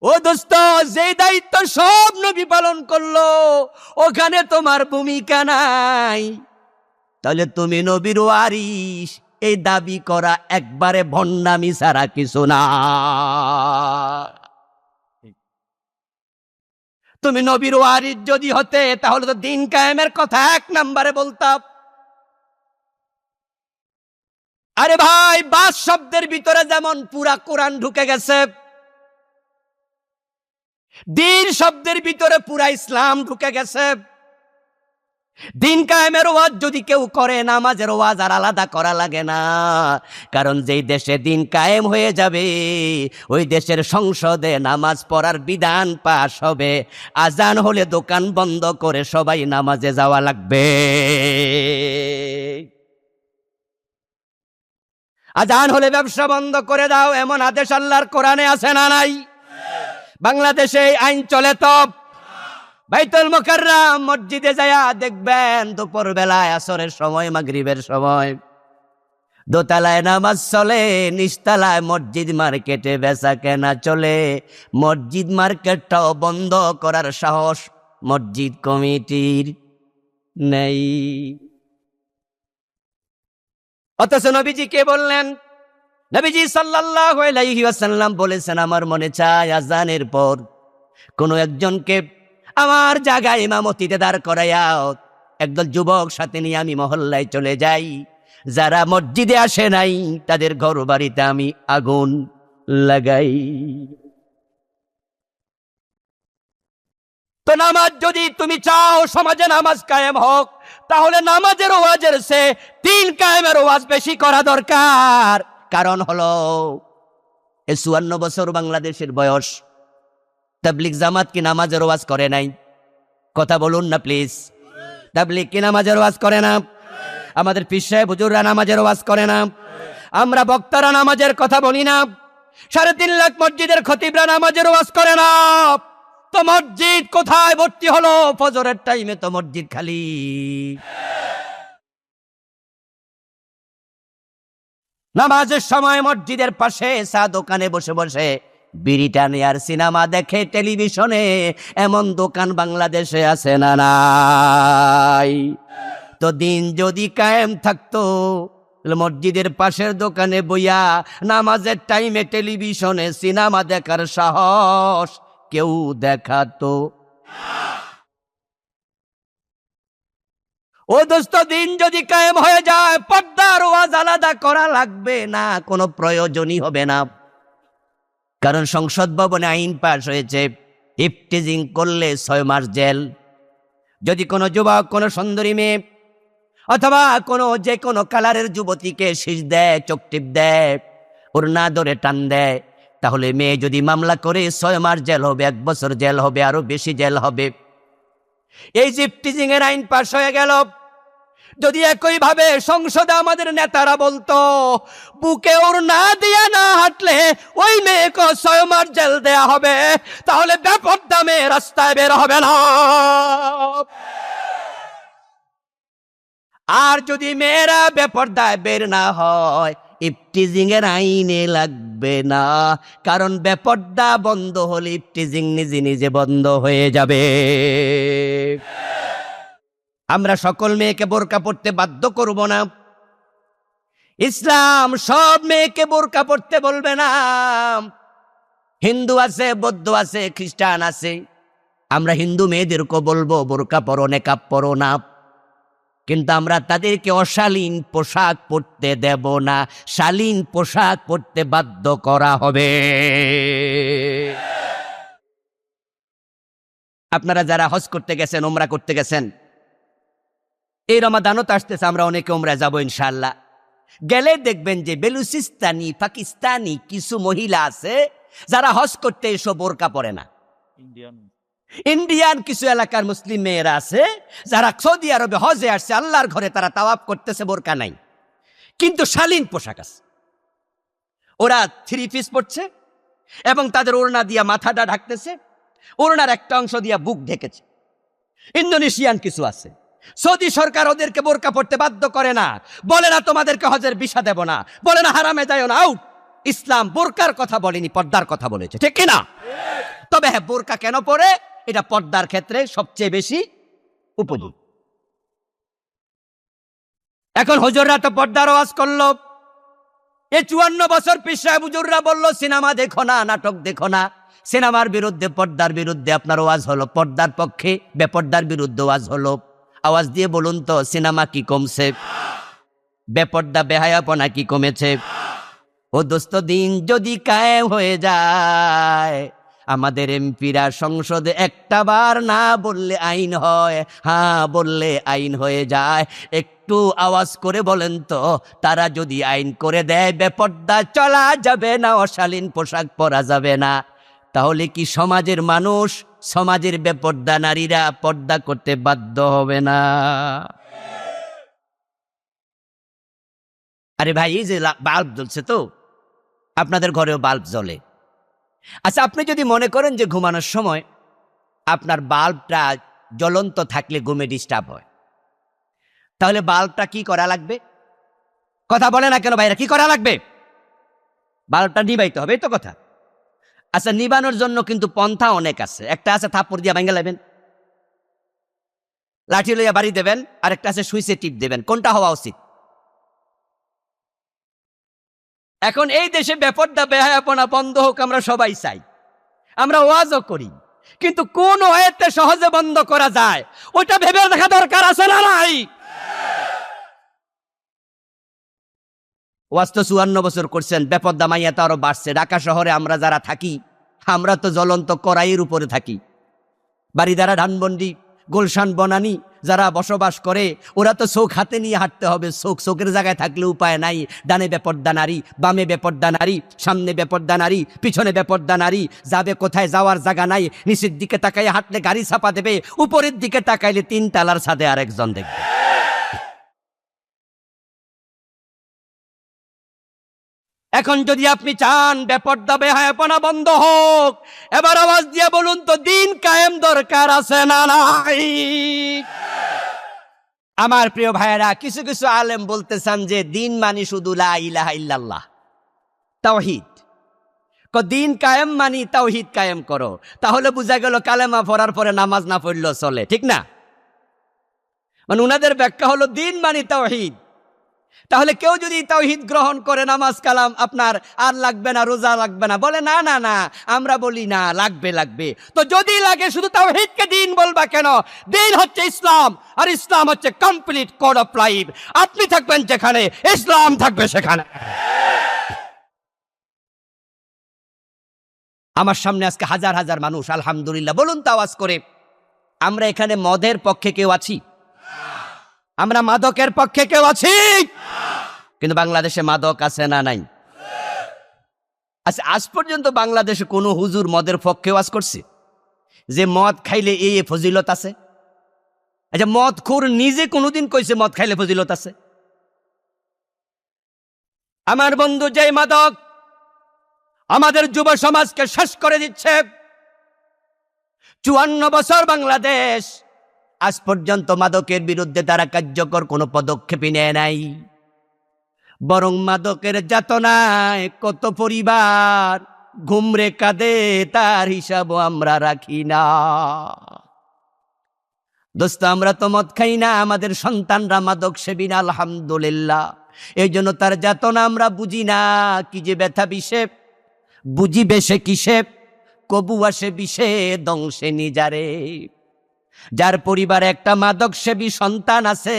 ও দোস্ত, যে দায়িত্ব সব নবী পালন করলো, ওখানে তোমার ভূমিকা নাই। তাহলে তুমি নবীর ওয়ারিস, এই দাবি করা একবারে ভণ্ডামি ছাড়া কিছু না। তুমি নবীর ওয়ারিস যদি হতে, তাহলে তো দিন কায়েমের কথা 1 নম্বরে বলতাম। আরে ভাই, বাস শব্দের ভিতরে যেমন পুরা কোরআন ঢুকে গেছে, দিন শব্দের ভিতরে পুরা ইসলাম ঢুকে গেছে। দিন কায়েমের ওয়াজ যদি কেউ করে, নামাজের ওয়াজ আর আলাদা করা লাগে না। কারণ যেই দেশে দিন কায়েম হয়ে যাবে, ওই দেশের সংসদে নামাজ পড়ার বিধান পাশ হবে। আজান হলে দোকান বন্ধ করে সবাই নামাজে যাওয়া লাগবে। আজান হলে ব্যবসা বন্ধ করে দাও, এমন আদেশ আল্লাহর কোরআনে আছে না নাই? বাংলাদেশে আইন চলে তো। বাইতুল মুকাররম মসজিদে যায়া দেখবেন, দুপুর বেলায়, আসরের সময়, মাগরিবের সময় দোতলায় নামাজ চলে, নিচতলায় মসজিদ মার্কেটে বেচা কেনা চলে। মসজিদ মার্কেটটাও বন্ধ করার সাহস মসজিদ কমিটির নেই। অথচ নবীজি কে বললেন? নবীজি সাল্লাল্লাহু আলাইহি ওয়াসাল্লাম বলেছেন, আমার মনে চায় আজানের পর কোন একজনকে আমার জায়গায় ইমামতিতে দাঁড় করাইয়া একদল যুবক সাথে নিয়ে আমি মহল্লায় চলে যাই। যারা মসজিদে আসে নাই, তাদের ঘর বাড়িতে আমি আগুন লাগাই। তো নামাজ যদি তুমি চাও সমাজে নামাজ কায়েম হোক, তাহলে নামাজের ওয়াজের সে দিন কায়েমের ওয়াজ বেশি করা দরকার। কারণ হলো, 54 বছর বাংলাদেশের বয়স, তাবলিগ জামাত কি নামাজের ওয়াজ করে নাই? কথা বলুন না প্লিজ। তাবলিগ কি নামাজের ওয়াজ করে না? আমাদের পীর সাহেব হুজুররা নামাজের ওয়াজ করে না? আমরা বক্তারা নামাজের কথা বলি না? 3.5 লাখ মসজিদের খতিবরা নামাজের ওয়াজ করে না? তো মসজিদ কোথায় ভর্তি হলো? ফজরের টাইমে তো মসজিদ খালি। নামাজের সময় মসজিদের পাশে চা দোকানে বসে বসে ব্রিটানিয়ার সিনেমা দেখে টেলিভিশনে, এমন দোকান বাংলাদেশে আছে না নাই? তো দিন যদি কায়েম থাকতো, মসজিদের পাশের দোকানে বইয়া নামাজের টাইমে টেলিভিশনে সিনেমা দেখার সাহস কেউ দেখাতো? ও দোস্ত, দিন যদি কায়েম হয়ে যায়, পর্দার ওয়াজ আলাদা করা লাগবে না, কোনো প্রয়োজনই হবে না। কারণ সংসদ ভবনে আইন পাশ হয়েছে, ইফটিজিং করলে 6 মাস জেল। যদি কোনো যুবক, কোনো সুন্দরী মেয়ে অথবা যে কোনো কালারের যুবতীকে শীষ দেয়, চোখ টিপ দেয়, ওর না ধরে টান দেয়, তাহলে মেয়ে যদি মামলা করে 6 মাস জেল হবে, 1 বছর জেল হবে, আরো বেশি জেল হবে। এই যে ইফটিজিং এর আইন পাশ হয়ে গেল, যদি একইভাবে সংসদে আমাদের নেতারা বলতো বুকে ওর না দিয়ে না হাঁটলে ওই মেয়েকে 6 মাস জেল দেয়া হবে, তাহলে বেপরদা মেয়ে রাস্তায় বের হবে না। আর যদি মেয়েরা বেপরদায় বের না হয়, ইফটিজিং এর আইনে লাগবে না, কারণ বেপরদা বন্ধ হলে ইফটিজিং নিজে নিজে বন্ধ হয়ে যাবে। আমরা সকল মেয়েকে বোরকা পড়তে বাধ্য করব না। ইসলাম সব মেয়েকে বোরকা পড়তে বলবে না। হিন্দু আছে, বৌদ্ধ আছে, খ্রিস্টান আছে, আমরা হিন্দু মেয়েদেরকে বলবো বোরকা পরো, নেকাব পরো না, কিন্তু আমরা তাদেরকে অশালীন পোশাক পরতে দেব না, শালীন পোশাক পরতে বাধ্য করা হবে। আপনারা যারা হজ করতে গেছেন, উমরা করতে গেছেন, এই রমাদানও তো আসতেছে, আমরা অনেকে উমরায় যাবো ইনশাআল্লাহ। গেলে দেখবেন যে বেলুচিস্তানি, পাকিস্তানি কিছু মহিলা আছে যারা হজ করতে এসে বোরকা পরে না। ইন্ডিয়ান কিছু এলাকার মুসলিম মেয়েরা আছে যারা সৌদি আরবে হজে আসছে, আল্লাহর ঘরে তারা তাওয়াফ করতেছে, বোরকা নাই, কিন্তু শালীন পোশাক আছে। ওরা 3 পিস পরছে এবং তাদের ওড়না দিয়া মাথাটা ঢাকতেছে, ওড়নার একটা অংশ দিয়া বুক ঢেকেছে। ইন্দোনেশিয়ান কিছু আছে, সৌদি সরকার ওদেরকে বোরকা পড়তে বাধ্য করে না, বলে না তোমাদেরকে হজের ভিসা দেব না, বলে না হারামে যাও না, আউট। ইসলাম বোরকার কথা বলেনি, পর্দার কথা বলেছে, ঠিক কিনা? তবে হ্যাঁ, বোরকা কেন পরে, এটা পর্দার ক্ষেত্রে সবচেয়ে বেশি উপযোগী। এখন হুজুররা তো পর্দার ওয়াজ করলো, এই 54 বছর পীর সাহেব হুজুররা বললো সিনেমা দেখো না, নাটক দেখো না। সিনেমার বিরুদ্ধে, পর্দার বিরুদ্ধে আপনার ওয়াজ হলো, পর্দার পক্ষে বেপর্দার বিরুদ্ধে ওয়াজ হলো। আওয়াজ দিয়ে বলুন তো, সিনেমা কি কমছে? বেপর্দা বেহায়াপনা কি কমেছে? ও দোস্ত, দিন যদি কায়েম হয়ে যায়, আমাদের এমপিরা সংসদে একটা বার না বললে আইন হয়, হ্যাঁ বললে আইন হয়ে যায়। একটু আওয়াজ করে বলেন তো, তারা যদি আইন করে দেয় বেপর্দা চলা যাবে না, অশালীন পোশাক পরা যাবে না, তাহলে কি সমাজের মানুষ, সমাজের বেপর্দা নারীরা পর্দা করতে বাধ্য হবে না? আরে ভাই, এই যে বাল্ব জ্বলছে, তো আপনাদের ঘরেও বাল্ব জ্বলে। আচ্ছা, আপনি যদি মনে করেন যে ঘুমানোর সময় আপনার বাল্বটা জ্বলন্ত থাকলে ঘুমে ডিস্টার্ব হয়, তাহলে বাল্বটা কি করা লাগবে? কথা বলে না কেন ভাইরা, কি করা লাগবে? বাল্বটা নিবাইতে হবে, এই তো কথা। আচ্ছা, নিবানোর জন্য কিন্তু পন্থা অনেক আছে। একটা আছে থাপ্পড় দিয়া ভাঙা লাইবেন, লাঠি লইয়া বাড়ি দেবেন, আর একটা আছে সুইচে টিপ দেবেন। কোনটা হওয়া উচিত? এখন এই দেশে বেপর্দা বেহায়াপনা বন্ধ হোক, আমরা সবাই চাই, আমরা ওয়াজও করি, কিন্তু কোন ওয়েতে সহজে বন্ধ করা যায় ওইটা ভেবে দেখা দরকার আছে না নাই? ওয়াজ তো 54 বছর করছেন, বেপর্দা মাইয়া তো আরো বাড়ছে। ঢাকা শহরে আমরা যারা থাকি, আমরা তো জ্বলন্ত কড়াইয়ের উপরে থাকি। বাড়িদারা, ধানবন্ডি, গুলশান, বনানী যারা বসবাস করে, ওরা তো চোখ হাতে নিয়ে হাঁটতে হবে। চোখের জায়গায় থাকলে উপায় নাই। ডানে বেপর্দা নারী, বামে বেপর্দা নারী, সামনে বেপর্দা নারী, পিছনে বেপর্দা নারী, যাবে কোথায় যাওয়ার জায়গা নাই। নিচের দিকে তাকাই হাঁটলে গাড়ি চাপা দেবে, উপরের দিকে তাকাইলে 3 তালার ছাদে আরেকজন দেখবে। এখন যদি আপনি চান বেপর্দা বেহায়াপনা বন্ধ হোক, এবার আওয়াজ দিয়ে বলুন তো, দিন কায়েম দরকার আছে না নাই? আমার প্রিয় ভাইয়েরা, কিছু কিছু আলেম বলতেছেন যে দিন মানে শুধু লা ইলাহা ইল্লাল্লাহ, তাওহীদ। দিন কায়েম মানি তাওহীদ কায়েম করো, তাহলে বোঝা গেল কালেমা পড়ার পরে নামাজ না পড়লেও চলে, ঠিক না? মানে উনাদের ব্যাখ্যা হলো দিন মানি তাওহীদ। তাহলে কেউ যদি তাওহীদ গ্রহণ করে, নামাজ কালাম আপনার আর লাগবে না, রোজা লাগবে না, বলে না না না, আমরা বলি না লাগবে লাগবে। তো যদি লাগে শুধু তাওহীদকে দিন বলবা কেন? দিন হচ্ছে ইসলাম, আর ইসলাম হচ্ছে কমপ্লিট কোড অফ লাইফ। আপনি থাকবেন যেখানে, ইসলাম থাকবে সেখানে। আমার সামনে আজকে হাজার হাজার মানুষ, আলহামদুলিল্লাহ। বলুন তো আওয়াজ করে, আমরা এখানে মদের পক্ষে কেউ আছি? আমরা মাদকের পক্ষে কেউ আছি? কিন্তু বাংলাদেশে মাদক আছে না নাই? আচ্ছা, আজ পর্যন্ত বাংলাদেশে কোনো হুজুর মদের পক্ষে ওয়াজ করছে যে মদ খাইলে এই ফজিলত আছে? আচ্ছা, মদখোর নিজে কোনোদিন কইছে মদ খাইলে ফজিলত আছে? আমার বন্ধু, যে মাদক আমাদের যুব সমাজকে শেষ করে দিচ্ছে। 54 বছর বাংলাদেশ আজ পর্যন্ত মাদকের বিরুদ্ধে তারা কার্যকর কোনো পদক্ষেপই নেয় নাই। বরং মাদকের যাতনায় কত পরিবার ঘুমরে কাঁদে, তার হিসাবও আমরা রাখি না। দোস্ত, আমরা তো মদ খাই না, আমাদের সন্তানরা মাদক সেবী না, আলহামদুলিল্লাহ। এই জন্য তার যাতনা আমরা বুঝি না। কি যে ব্যথা বিষে, বুঝি বেশে কিসে, কবু আসে বিষে দংশে নিজারে। যার পরিবারে একটা মাদক সেবী সন্তান আছে,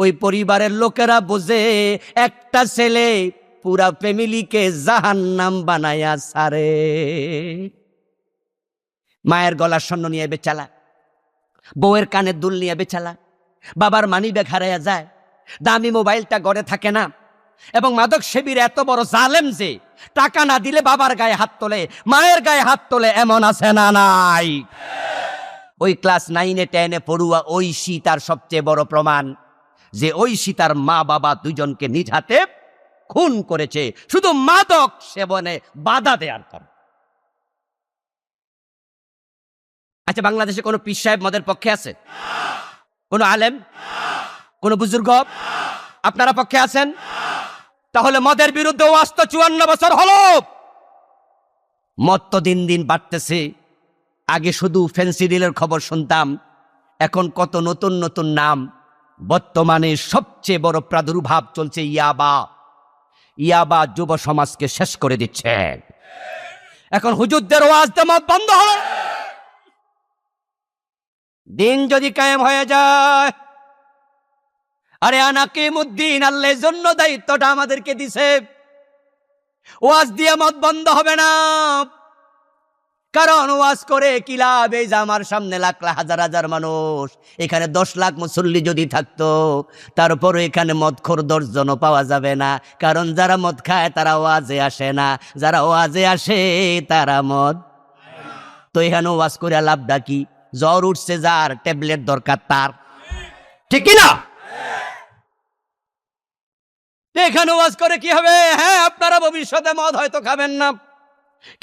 ওই পরিবারের লোকেরা বোঝে একটা ছেলে পুরা ফ্যামিলিকে জাহান্নাম বানায়া সারে। মায়ের গলার স্বর্ণ নিয়ে বেচালা, বউয়ের কানের দুল নিয়ে বেচালা, বাবার মানি ব্যাগ হারাইয়া যায়, দামি মোবাইলটা ঘরে থাকে না। এবং মাদক সেবীর এত বড় জালেম যে টাকা না দিলে বাবার গায়ে হাত তোলে, মায়ের গায়ে হাত তোলে, এমন আছে না নাই? ওই ক্লাস 9 10 পড়ুয়া ঐশী তার সবচেয়ে বড় প্রমাণ যে ঐশী তার মা বাবা দুজনকে নিজ হাতে খুন করেছে শুধু মাদক সেবনে বাধা দেওয়ার কারণে। আচ্ছা, বাংলাদেশে কোনো পীর সাহেব মদের পক্ষে আছে? কোনো আলেম, কোনো বুজুর্গ আপনারা পক্ষে আছেন? তাহলে মদের বিরুদ্ধে ওয়াজ তো 54 বছর হলো। মদ তো দিন দিন বাড়তেছে। আগে শুধু ফেন্সিডিলের খবর শুনতাম, এখন কত নতুন নতুন নাম। বর্তমানে সবচেয়ে বড় প্রাদুর্ভাব চলছে ইয়াবা। ইয়াবা যুব সমাজকে শেষ করে দিচ্ছে। এখন হুজুরদের ওয়াজতে মদ বন্ধ হলো। দিন যদি কায়েম হয়ে যায়, আরে আনাকিমুদ্দিন, আল্লাহর জন্য দায়িত্বটা আমাদেরকে দিছে। ওয়াজ দিয়ে মদ বন্ধ হবে না, কারণ ওয়াজ করে কি লাভ? এই যে আমার সামনে লাখ লাখ হাজার হাজার মানুষ, এখানে 10 লাখ মুসল্লি যদি থাকতো, তারপরও এখানে মদখোর 10 জনও পাওয়া যাবে না। কারণ যারা মদ খায় তারা ওয়াজে আসে না, যারা ওয়াজে আসে তারা মদ। তো এখানে ওয়াজ করে লাভটা কি? জ্বর উঠছে যার, ট্যাবলেট দরকার তার, ঠিক না? এখানে ওয়াজ করে কি হবে? হ্যাঁ, আপনারা ভবিষ্যতে মদ হয়তো খাবেন না,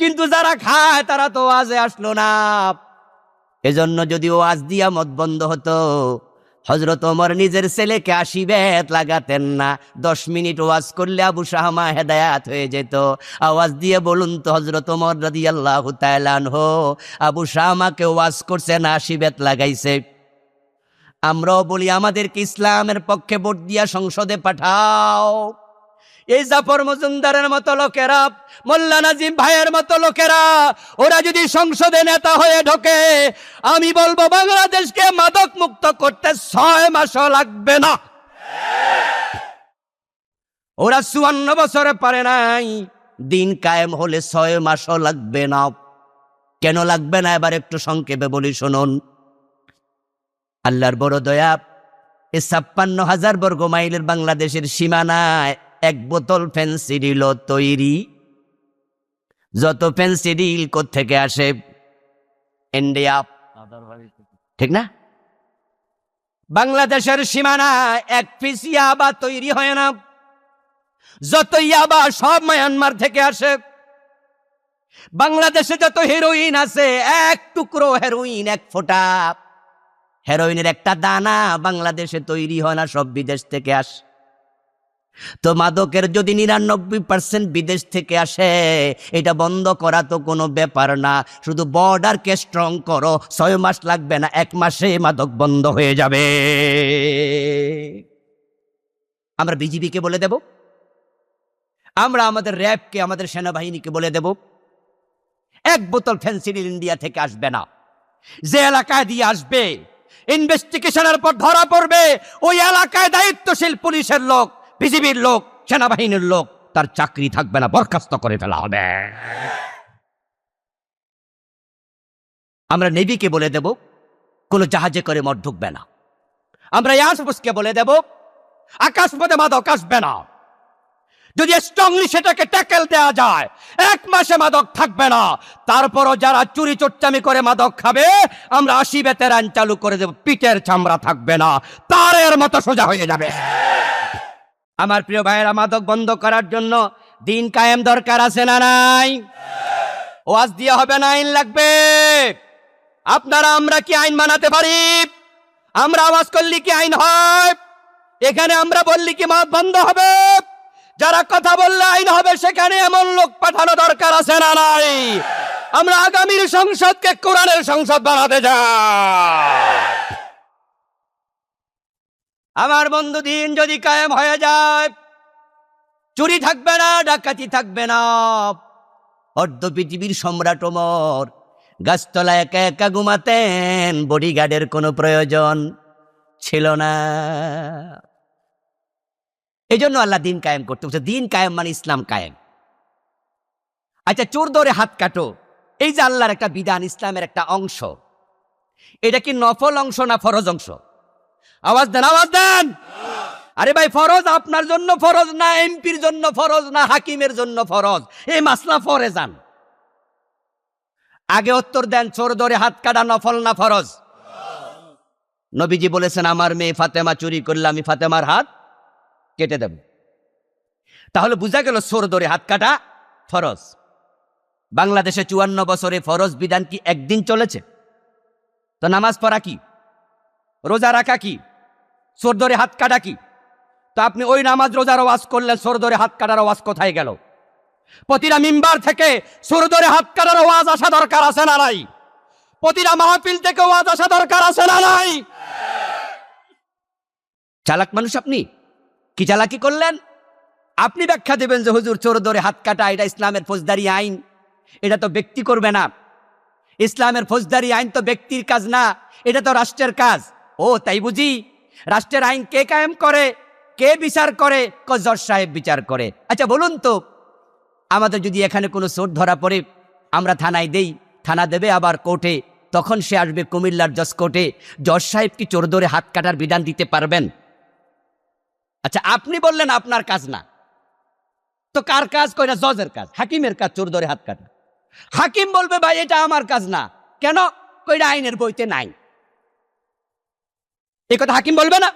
কিন্তু যারা খায় তারা তো ওয়াজে আসলো না। এজন্য যদি ওয়াজ দিয়া মদ বন্ধ হতো, হযরত ওমর নিজের ছেলেকে 80 বেত লাগাতেন না। 10 মিনিট ওয়াজ করলে আবু শাহমা হেদায়াত হয়ে যেত। আওয়াজ দিয়ে বলুন তো, হযরত ওমর রাদিয়াল্লাহু তাআলা আনহু আবু শাহমাকে ওয়াজ করছেন, 80 বেত লাগাইছে। আমরাও বলি আমাদেরকে ইসলামের পক্ষে ভোট দিয়া সংসদে পাঠাও। এই জাফর মজুমদারের মতো লোকেরা, মোল্লা নাজিম ভাইয়ের মতো লোকেরা, ওরা যদি সংসদে নেতা হয়ে ঢোকে, আমি বলবো বাংলাদেশকে মাদক মুক্ত করতে 6 মাসও লাগবে না। ওরা 54 বছরে পারে নাই, দিন কায়েম হলে 6 মাসও লাগবে না। কেন লাগবে না? এবার একটু সংক্ষেপে বলি শুনুন। আল্লাহর বড় দয়া, এই 56,000 বর্গ মাইলের বাংলাদেশের সীমানায় 1 বোতল ফেন্সিডিল তৈরি। যত ফেন্সিডিল কোত্থেকে আসে? ইন্ডিয়া, ঠিক না? বাংলাদেশের সীমানায় 1 পিস ইয়াবা তৈরি হয় না। যত ইয়াবা সব মায়ানমার থেকে আসে। বাংলাদেশে যত হেরোইন আছে, এক টুকরো হেরোইন, এক ফোঁটা হেরোইনের একটা দানা বাংলাদেশে তৈরি হয় না, সব বিদেশ থেকে আসে। তো মাদকের যদি 99% বিদেশ থেকে আসে, এটা বন্ধ করা তো কোনো ব্যাপার না। শুধু বর্ডারকে স্ট্রং করো, 6 মাস লাগবে না, 1 মাসে মাদক বন্ধ হয়ে যাবে। আমরা বিজিবিকে বলে দেব, আমরা আমাদের র্যাবকে, আমাদের সেনাবাহিনীকে বলে দেব, 1 বোতল ফেন্সিডিল ইন্ডিয়া থেকে আসবে না। যে এলাকায় দিয়ে আসবে, ইনভেস্টিগেশনের পর ধরা পড়বে, ওই এলাকায় দায়িত্বশীল পুলিশের লোক, বিজিবির লোক, সেনাবাহিনীর লোক, তার চাকরি থাকবে না, বরখাস্ত করে ফেলা হবে। আমরা নেভিকে বলে দেব, কোনো জাহাজে করে মদ ঢুকবে না। আমরা এয়ারফোর্সকে বলে দেব, আকাশপথে মাদক আসবে না। যদি স্ট্রংলি সেটাকে ট্যাকেল দেওয়া যায়, 1 মাসে মাদক থাকবে না। তারপরও যারা চুরি চোট্টামি করে মাদক খাবে, আমরা 80 বেতের আইন চালু করে দেব, পিঠের চামড়া থাকবে না, তারের মতো সোজা হয়ে যাবে। আমার প্রিয় ভাইয়েরা, মাদক বন্ধ করার জন্য দিন কায়েম দরকার আছে না নাই? ওয়াজ দিয়ে হবে না, আইন লাগবে। আপনারা আমরা কি আইন বানাতে পারি? আমরা আওয়াজ করলে কি আইন হয়? এখানে আমরা বললি কি মদ বন্ধ হবে? যারা কথা বললে আইন হবে, সেখানে এমন লোক পাঠানো দরকার আছে না নাই? আমরা আগামীর সংসদকে কোরআনের সংসদ বানাতে যাই। আমার বন্ধু, দিন যদি কায়েম হয়ে যায়, চুরি থাকবে না, ডাকাতি থাকবে না। অর্ধ পৃথিবীর সম্রাট ওমর গাছতলায় একা একা ঘুমাতেন, বডিগার্ডের কোনো প্রয়োজন ছিল না। এই জন্য আল্লাহ দিন কায়েম করতে বলছে। দিন কায়েম মানে ইসলাম কায়েম। আচ্ছা, চোর ধরে হাত কাটো, এই যে আল্লাহর একটা বিধান, ইসলামের একটা অংশ, এটা কি নফল অংশ না ফরজ অংশ? আওয়াজ দেন, আওয়াজ দেন। আরে ভাই, ফরজ আপনার জন্য ফরজ না, এমপির জন্য ফরজ না, হাকিমের জন্য ফরজ। এই মাসলা ফরে যান, আগে উত্তর দেন। চোর ধরে হাত কাটা নফল না ফরজ? নবীজি বলেছেন, আমার মেয়ে ফাতেমা চুরি করলে আমি ফাতেমার হাত কেটে দেব। তাহলে বোঝা গেল চোর ধরে হাত কাটা ফরজ। বাংলাদেশে 54 বছরে ফরজ বিধান কি একদিন চলেছে? তো নামাজ পড়া কি, রোজা রাখা কি, চোর ধরে হাত কাটা কি? তো আপনি ওই নামাজ রোজার ওয়াজ করলে চোর ধরে হাত কাটার ওয়াজ কোথায় গেল? প্রতিটা মিম্বার থেকে চোর ধরে হাত কাটার ওয়াজ আসা দরকার আছে না নাই? প্রতিটা মাহফিল থেকে ওয়াজ আসা দরকার আছে না নাই? চালাক মানুষ আপনি, কি চালাকি করলেন? আপনি ব্যাখ্যা দেবেন যে হুজুর, চোর ধরে হাত কাটা এটা ইসলামের ফৌজদারি আইন, এটা তো ব্যক্তি করবে না। ইসলামের ফৌজদারি আইন তো ব্যক্তির কাজ না, এটা তো রাষ্ট্রের কাজ। ও তাই বুঝি? রাষ্ট্রের আইন কে কায়েম করে, কে বিচার করে? জজ সাহেব বিচার করে। আচ্ছা বলুন তো, আমাদের যদি এখানে কোনো চোর ধরা পড়ে, আমরা থানায় দেই, থানা দেবে আবার কোর্টে, তখন সে আসবে কুমিল্লার জজ কোর্টে। জজ সাহেব কি চোর ধরে হাত কাটার বিধান দিতে পারবেন? আচ্ছা, আপনি বললেন আপনার কাজ না, তো কার কাজ? কইনা জজের কাজ, হাকিমের কাজ চোর ধরে হাত কাটা। হাকিম বলবে ভাই এটা আমার কাজ না, কেন? কইটা আইনের বইতে নাই। এই কথা হাকিম বলবে না?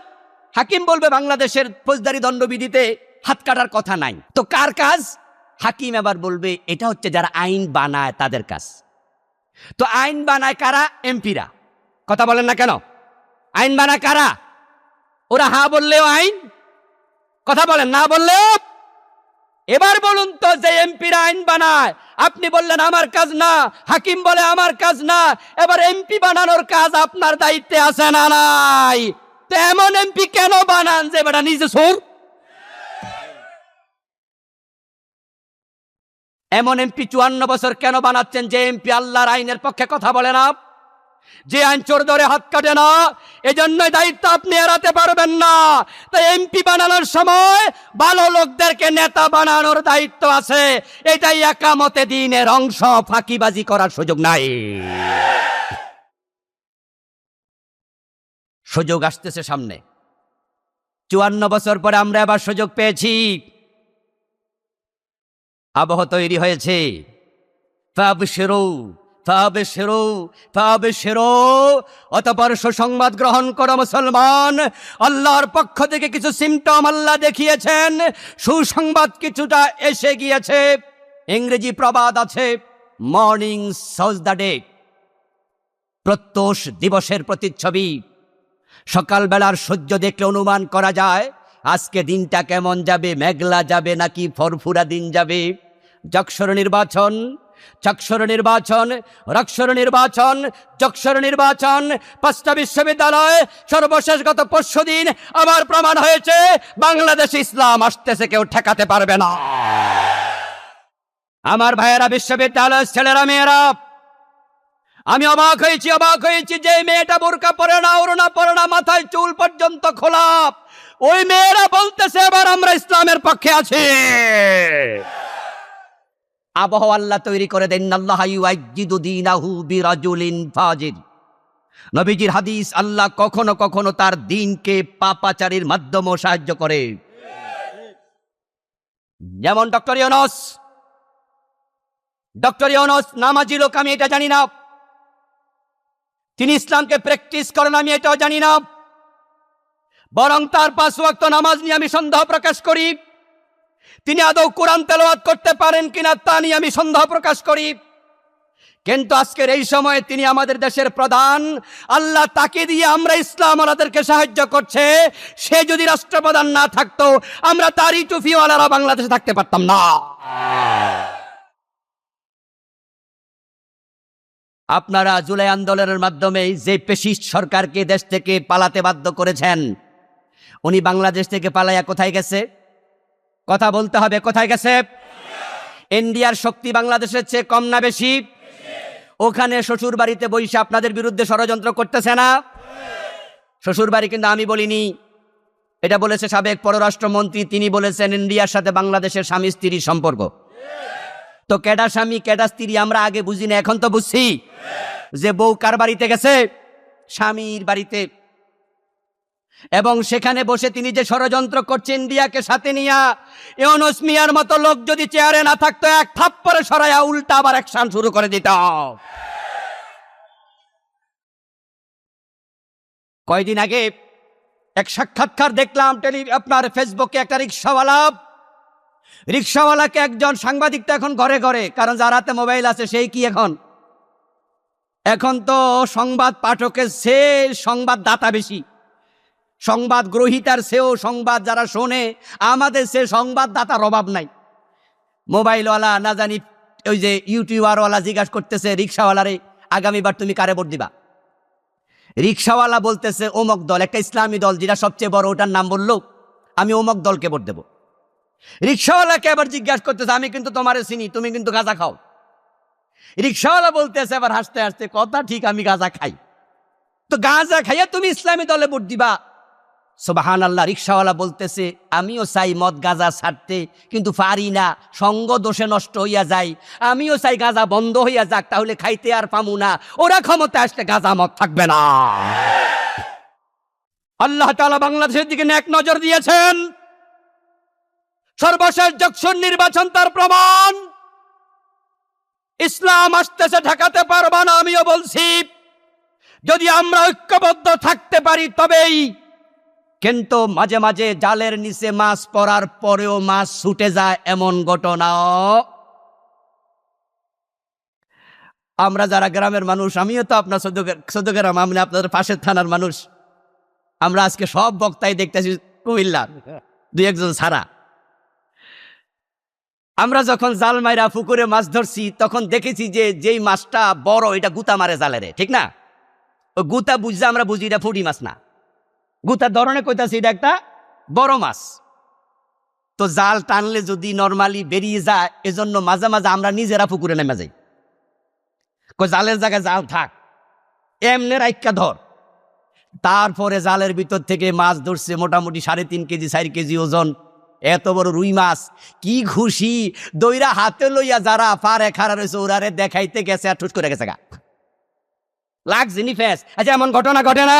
হাকিম বলবে বাংলাদেশের ফৌজদারি দণ্ডবিধিতে হাত কাটার কথা নাই। তো কার কাজ? হাকিম আবার বলবে এটা হচ্ছে যারা আইন বানায় তাদের কাজ। তো আইন বানায় কারা? এমপিরা। কথা বলেন না কেন? আইন বানায় কারা? ওরা হা বললেও আইন, কথা বলেন না বললেও। এবার বলুন তো, যে এমপিরা আইন বানায়, আপনি বললেন আমার কাজ না, হাকিম বলে আমার কাজ না, এবার এমপি বানানোর কাজ আপনার দায়িত্বে আছে না নাই? তো এমন এমপি কেন বানান যে বেটা নিজে চোর? এমন এমপি 54 বছর কেন বানাচ্ছেন যে এমপি আল্লাহর আইনের পক্ষে কথা বলে না, যে আইন চোর ধরে হাত কাটে না? এজন্যই দায়িত্ব আপনি এড়াতে পারবেন না। তাই এমপি বানানোর সময় ভালো লোকদেরকে নেতা বানানোর দায়িত্ব আছে। এটাই একামতে দ্বীনের অংশ, ফাঁকিবাজি করার সুযোগ নাই। সুযোগ আসতেছে সামনে। 54 বছর পরে আমরা আবার সুযোগ পেয়েছি, আবহ তৈরি হয়েছে। ফাবশিরু ফাবশিরু ফাবশিরু। অতঃপর সুসংবাদ গ্রহণ করো মুসলমান, আল্লাহর পক্ষ থেকে কিছু সিমটম আল্লাহ দেখিয়েছেন, সুসংবাদ কিছুটা এসে গিয়েছে। ইংরেজি প্রবাদ আছে, মর্নিং শোজ দ্য ডে, প্রত্যুষ দিবসের প্রতিচ্ছবি। সকালবেলার সূর্য দেখলে অনুমান করা যায় আজকে দিনটা কেমন যাবে, মেঘলা যাবে নাকি ফরফুরা দিন যাবে। যক্ষর নির্বাচন, চক্ষর নির্বাচন, রক্ষর নির্বাচন, যক্ষর নির্বাচন, 5টা বিশ্ববিদ্যালয় সর্বশেষ গত পরশুদিন আবার প্রমাণ হয়েছে বাংলাদেশে ইসলাম আসতেছে, কেউ ঠেকাতে পারবে না। আমার ভাইয়েরা, বিশ্ববিদ্যালয়ের ছেলেরা মেয়েরা, আমি অবাক হয়েছি যে মেয়েটা বোরকা পরে না, ওড়না পরে না, মাথায় চুল পর্যন্ত খোলা, ওই মেয়েরা বলতেছে এবার আমরা ইসলামের পক্ষে আছি। আবহাওয়া আল্লাহ তৈরি করে দেন, আল্লাহু ইউআইজিদু দীনাহু বিরাজুলিন ফাজির। নবীজির হাদিস, আল্লাহ কখনো কখনো তার দ্বীনকে পাপাচারীর মাধ্যমেও সাহায্য করে। যেমন ডক্টর ইউনূস নামাজি লোক, আমি এটা জানি না। তিনি ইসলামকে প্র্যাকটিস করেন, আমি এটাও জানি না। বরং তার 5 ওয়াক্ত নামাজ নিয়ে আমি সন্দেহ প্রকাশ করি। তিনি আদৌ কোরআন তেলাওয়াত করতে পারেন কিনা তা নিয়ে আমি সন্দেহ প্রকাশ করি। কিন্তু আজকের এই সময়ে তিনি আমাদের দেশের প্রধান, আল্লাহ তাকে দিয়ে আমরা ইসলাম ওনাদেরকে সাহায্য করছে। সে যদি রাষ্ট্রপ্রধান না থাকতো, আমরা তারই টুপিওয়ালারা বাংলাদেশে থাকতে পারতাম না। আপনারা জুলাই আন্দোলনের মাধ্যমে যে পেশিস্ট সরকারকে দেশ থেকে পালাতে বাধ্য করেছেন, উনি বাংলাদেশ থেকে পালাইয়া কোথায় গেছে? কথা বলতে হবে, কোথায় গেছে? ইন্ডিয়ার শক্তি বাংলাদেশের চেয়ে কম না বেশি? ওখানে শ্বশুর বাড়িতে বসে আপনাদের বিরুদ্ধে ষড়যন্ত্র করতেছে না? শ্বশুর বাড়ি কিন্তু আমি বলিনি, এটা বলেছে সাবেক পররাষ্ট্রমন্ত্রী। তিনি বলেছেন ইন্ডিয়ার সাথে বাংলাদেশের স্বামী স্ত্রীর সম্পর্ক। তো কেডা স্বামী কেডা স্ত্রী আমরা আগে বুঝি না, এখন তো বুঝছি যে বউ কার বাড়িতে গেছে? স্বামীর বাড়িতে। এবং সেখানে বসে তিনি যে ষড়যন্ত্র করছেন ইন্ডিয়াকে সাথে নিয়া, ইউনূস মিয়ার মতো লোক যদি চেয়ারে না থাকতো, এক থাপ্পড়ে সরাইয়া উল্টা আবার অ্যাকশন শুরু করে দিত। কয়দিন আগে এক সাক্ষাৎকার দেখলাম আপনার ফেসবুকে, একটা রিক্সাওয়ালাকে একজন সাংবাদিক, তো এখন ঘরে ঘরে, কারণ যার হাতে মোবাইল আছে সেই কি এখন তো সংবাদ পাঠকের চেয়ে সংবাদদাতা বেশি, সংবাদ গ্রহীতার চেয়েও সংবাদ যারা শোনে আমাদের সে সংবাদদাতার অভাব নাই। মোবাইলওয়ালা না জানি ওই যে ইউটিউবারওয়ালা জিজ্ঞাসা করতেছে রিক্সাওয়ালারে, আগামীবার তুমি কারে ভোট দিবা? রিক্সাওয়ালা বলতেছে অমুক দল, একটা ইসলামী দল যেটা সবচেয়ে বড়, ওটার নাম বললো, আমি অমুক দলকে ভোট দেব। রিক্সাওয়ালাকে আবার জিজ্ঞাসা করতেছে, আমি কিন্তু তোমারে চিনি, তুমি কিন্তু গাঁজা খাও। রিক্সাওয়ালা বলতেছে আবার হাসতে হাসতে, কথা ঠিক, আমি গাঁজা খাই, তো গাঁজা খাইয়া তুমি ইসলামী দলে ভোট দিবা? সুবহানাল্লাহ। রিক্সাওয়ালা বলতেছে, আমিও চাই মদ গাঁজা ছাড়তে, কিন্তু পারি না, সঙ্গ দোষে নষ্ট হইয়া যায়। আমিও চাই গাঁজা বন্ধ হইয়া যাক, তাহলে খাইতে আর পামু না। ওরা ক্ষমতা আসলে গাঁজা মদ থাকবে না। আল্লাহ তাআলা বাংলাদেশের দিকে নেক নজর দিয়েছেন। সর্বশেষ যক্ষর নির্বাচন তার প্রমাণ। ইসলাম আসতেছে, ঠেকাতে পারবা না। আমিও বলছি, যদি আমরা ঐক্যবদ্ধ থাকতে পারি তবেই। কিন্তু মাঝে মাঝে জালের নিচে মাছ পড়ার পরেও মাছ ছুটে যায়, এমন ঘটনাও। আমরা যারা গ্রামের মানুষ, আমিও তো আপনার চৌদ্দগ্রাম, আমি আপনাদের পাশের থানার মানুষ, আমরা আজকে সব বক্তাই দেখতেছি কুমিল্লার, 2-1 জন ছাড়া। আমরা যখন জাল মাইরা পুকুরে মাছ ধরছি, তখন দেখেছি যে যেই মাছটা বড়, এটা গুতা মারে জালেরে, ঠিক না? ওই গুতা বুঝতে আমরা বুঝি এটা ফুটি মাছ না, গুতার ধরনে কইতাছি এটা একটা বড় মাছ। তো জাল টানলে যদি নরমালি বেরিয়ে যায়, এজন্য মাঝে মাঝে আমরা নিজেরা পুকুরে নেমে যাই, জালের জায়গায় জাল থাক, এমনে রাইকা ধর। তারপরে জালের ভিতর থেকে মাছ ধরছে মোটামুটি 3.5 কেজি 4 কেজি ওজন, এত বড় রুই মাছ। কি খুশি, দইরা হাতে লইয়া যারা পারে খাড়া রয়েছে ওরারে দেখাইতে গেছে, আর ঠুস করে গেছে গা, লাগছে নি ফেস। আচ্ছা, এমন ঘটনা ঘটে না?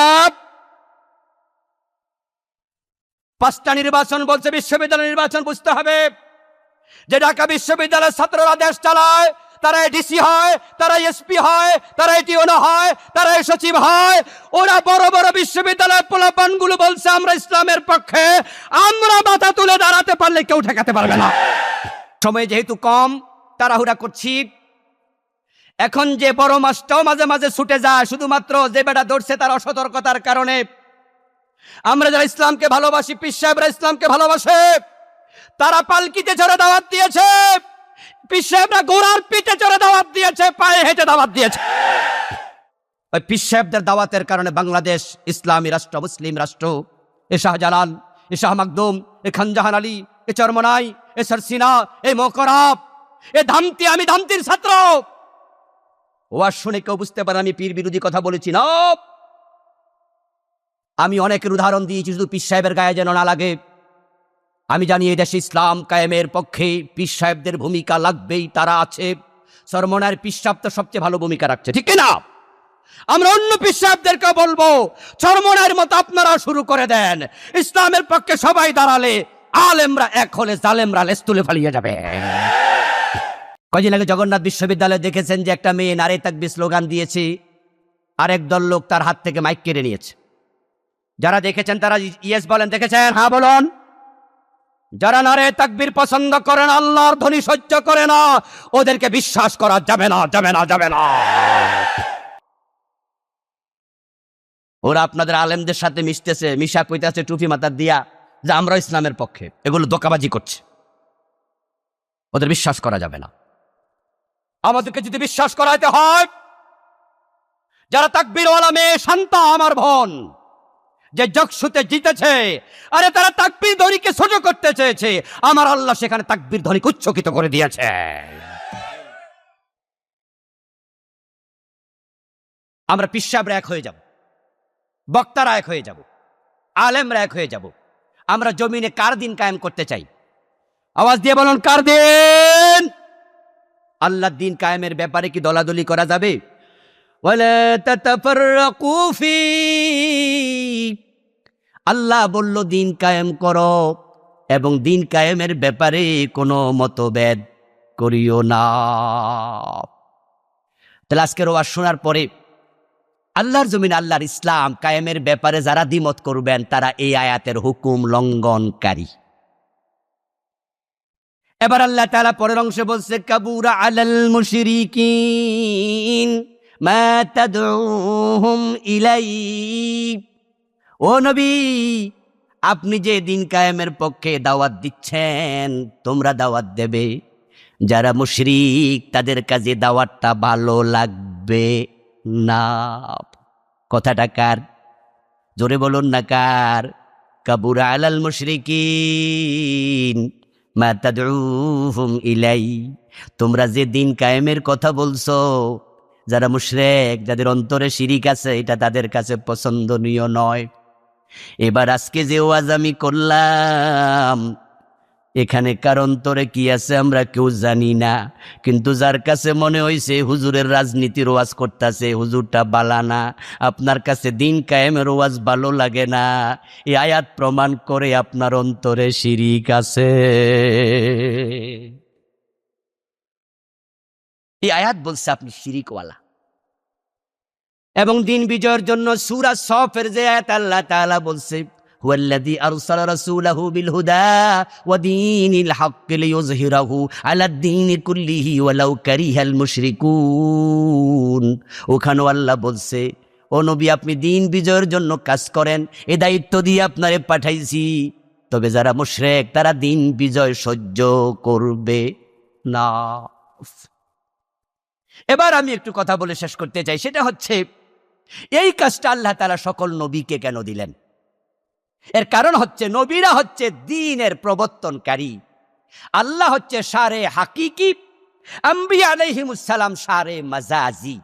5টা নির্বাচন বলছে, বিশ্ববিদ্যালয় নির্বাচন বুঝতে হবে যে ঢাকা বিশ্ববিদ্যালয়ের ছাত্ররা দেশ চালায়, তারাই ডিসি হয়, তারাই এসপি হয়, তারাই টিওনো হয়, তারাই সচিব হয়। ওরা বড় বড় বিশ্ববিদ্যালয়ের পোলাপানগুলো বলছে আমরা ইসলামের পক্ষে, আমরা মাথা তুলে দাঁড়াতে পারলে কেউ ঠেকাতে পারবে না। সময় যেহেতু কম, তাড়াহুড়া করছি। এখন যে বড় মাছটাও মাঝে মাঝে ছুটে যায়, শুধুমাত্র যে বেটা ধরছে তার অসতর্কতার কারণে। আমরা যারা ইসলামকে ভালোবাসি, পীর সাহেবরা ইসলামকে ভালোবাসে, তারা পালকিতে চড়ে দাওয়াত দিয়েছে, পীর সাহেবরা ঘোড়ার পিঠে চড়ে দাওয়াত দিয়েছে, পায়ে হেঁটে দাওয়াত দিয়েছে। ওই পীর সাহেবদের দাওয়াতের কারণে বাংলাদেশ ইসলামী রাষ্ট্র, মুসলিম রাষ্ট্র। এ শাহজালাল, এ শাহ মাকদুম, এ খানজাহান আলী, এ চরমনাই, এ সরসিনা, এ মোকরাব, এ ধামতি, আমি ধামতির ছাত্র। ওয়াজ শুনে কেউ বুঝতে পারে আমি পীর বিরোধী কথা বলেছি না। আমি অনেকের উদাহরণ দিয়েছি, শুধু পীর সাহেবের গায়ে যেন না লাগে। আমি জানি এই দেশে ইসলাম কায়েমের পক্ষে পীর সাহেবদের ভূমিকা লাগবেই, তারা আছে। চরমনার পীর সাহেব তো সবচেয়ে ভালো ভূমিকা রাখছে, ঠিক না? আমরা অন্য পীর সাহেবদেরকে বলবো চরমনার মতো আপনারা শুরু করে দেন। ইসলামের পক্ষে সবাই দাঁড়ালে আলেমরা এক হলে জালেমরা লেজ তুলে ফালিয়ে যাবে। কয়দিন আগে জগন্নাথ বিশ্ববিদ্যালয়ে দেখেছেন যে একটা মেয়ে নারে তাকবীর স্লোগান দিয়েছে, আরেক দল লোক তার হাত থেকে মাইক কেড়ে নিয়েছে। যারা দেখেছেন তারা ইয়েস বলেন, দেখেছেন? হ্যাঁ বলুন। যারা নারে তাকবীর পছন্দ করেন, আল্লাহর ধ্বনি সহ্য করে না, ওদেরকে বিশ্বাস করা যাবে না, যাবে না, যাবে না। ওরা আপনাদের আলেমদের সাথে মিশতেছে, মিশা কইতাছে টুপি মাথার দিয়া যে আমরা ইসলামের পক্ষে। এগুলো ধোঁকাবাজি করছে, ওদের বিশ্বাস করা যাবে না। আমাদেরকে যদি বিশ্বাস করাইতে হয়, যারা তাকবীরওয়ালা মেয়ে শান্তা আমার বোন যে জগসুতে জিতেছে, আরে তারা তাকবীর ধ্বনিকে ছোট করতে চেয়েছে, আমার আল্লাহ সেখানে তাকবীর ধ্বনিকে উচ্চকিত করে দিয়েছে। আমরা পীর সাহেবরা এক হয়ে যাব, বক্তারা এক হয়ে যাব, আলেমরা এক হয়ে যাব। আমরা জমিনে কার দিন কায়েম করতে চাই? আওয়াজ দিয়ে বলুন, কার দিন? আল্লাহর দিন কায়েমের ব্যাপারে কি দলাদলি করা যাবে? ওয়ালা তাতাফাররাকু ফি, আল্লাহ বলল দিন কায়েম করো, এবং দিন কায়েমের ব্যাপারে কোনো মতভেদ করিও না। তাহলে আজকের ওয়াজ শোনার পরে আল্লাহর জমিন আল্লাহর ইসলাম কায়েমের ব্যাপারে যারা দ্বিমত করবেন, তারা এই আয়াতের হুকুম লঙ্ঘনকারী। এবার আল্লাহ তাআলা পরের অংশে বলছে, কাবুরা আলাল মুশরিকিন মা তাদউহুম ইলাইহি। ও নবী, আপনি যে দিন কায়েমের পক্ষে দাওয়াত দিচ্ছেন, তোমরা দাওয়াত দেবে যারা মুশরিক, তাদের কাছে দাওয়াতটা ভালো লাগবে না। কথাটা কার? জোরে বলুন না, কার? কাবুরা আলাল মুশরিকিন মা তাদউহুম ইলাইহি। তোমরা যে দিন কায়েমের কথা বলছো, যারা মুশরিক, যাদের অন্তরে শিরিক আছে, এটা তাদের কাছে পছন্দনীয় নয়। এবার আজকে যে ওয়াজ আমি করলাম, এখানে কার অন্তরে কি আছে আমরা কেউ জানি না, কিন্তু যার কাছে মনে হইছে হুজুরের রাজনীতির ওয়াজ করতেছে, হুজুরটা বালা না, আপনার কাছে দিন কায়েমের ওয়াজ ভালো লাগে না, এই আয়াত প্রমাণ করে আপনার অন্তরে শিরিক আছে। এই আয়াত বলছে আপনি শিরিকওয়ালা। এবং দিন বিজয়ের জন্য সূরা সফের যে আয়াত আল্লাহ তাআলা বলছে, হুয়াল্লাযী আরসালা রাসূলাহু বিল হুদা ওয়া দীনিল হাক্কি লিইয়ুযহিরাহু আলাদ-দীনি কুল্লিহি ওয়ালাউ কারিহাল মুশরিকুন। ওখানেও আল্লাহ বলছে, ও নবী আপনি দিন বিজয়ের জন্য কাজ করেন, এ দায়িত্ব দিয়ে আপনারে পাঠাইছি, তবে যারা মুশরিক তারা দিন বিজয় সহ্য করবে না। এবার আমি একটু কথা বলে শেষ করতে চাই, সেটা হচ্ছে এই কাজটা আল্লাহ তাআলা সকল নবীকে কেন দিলেন? এর কারণ হচ্ছে নবীরা হচ্ছে দ্বীনের প্রবর্তনকারী, আল্লাহ হচ্ছে শারে হাকিকি, আম্বিয়া আলাইহিমুস সালাম শারে মাজাজি।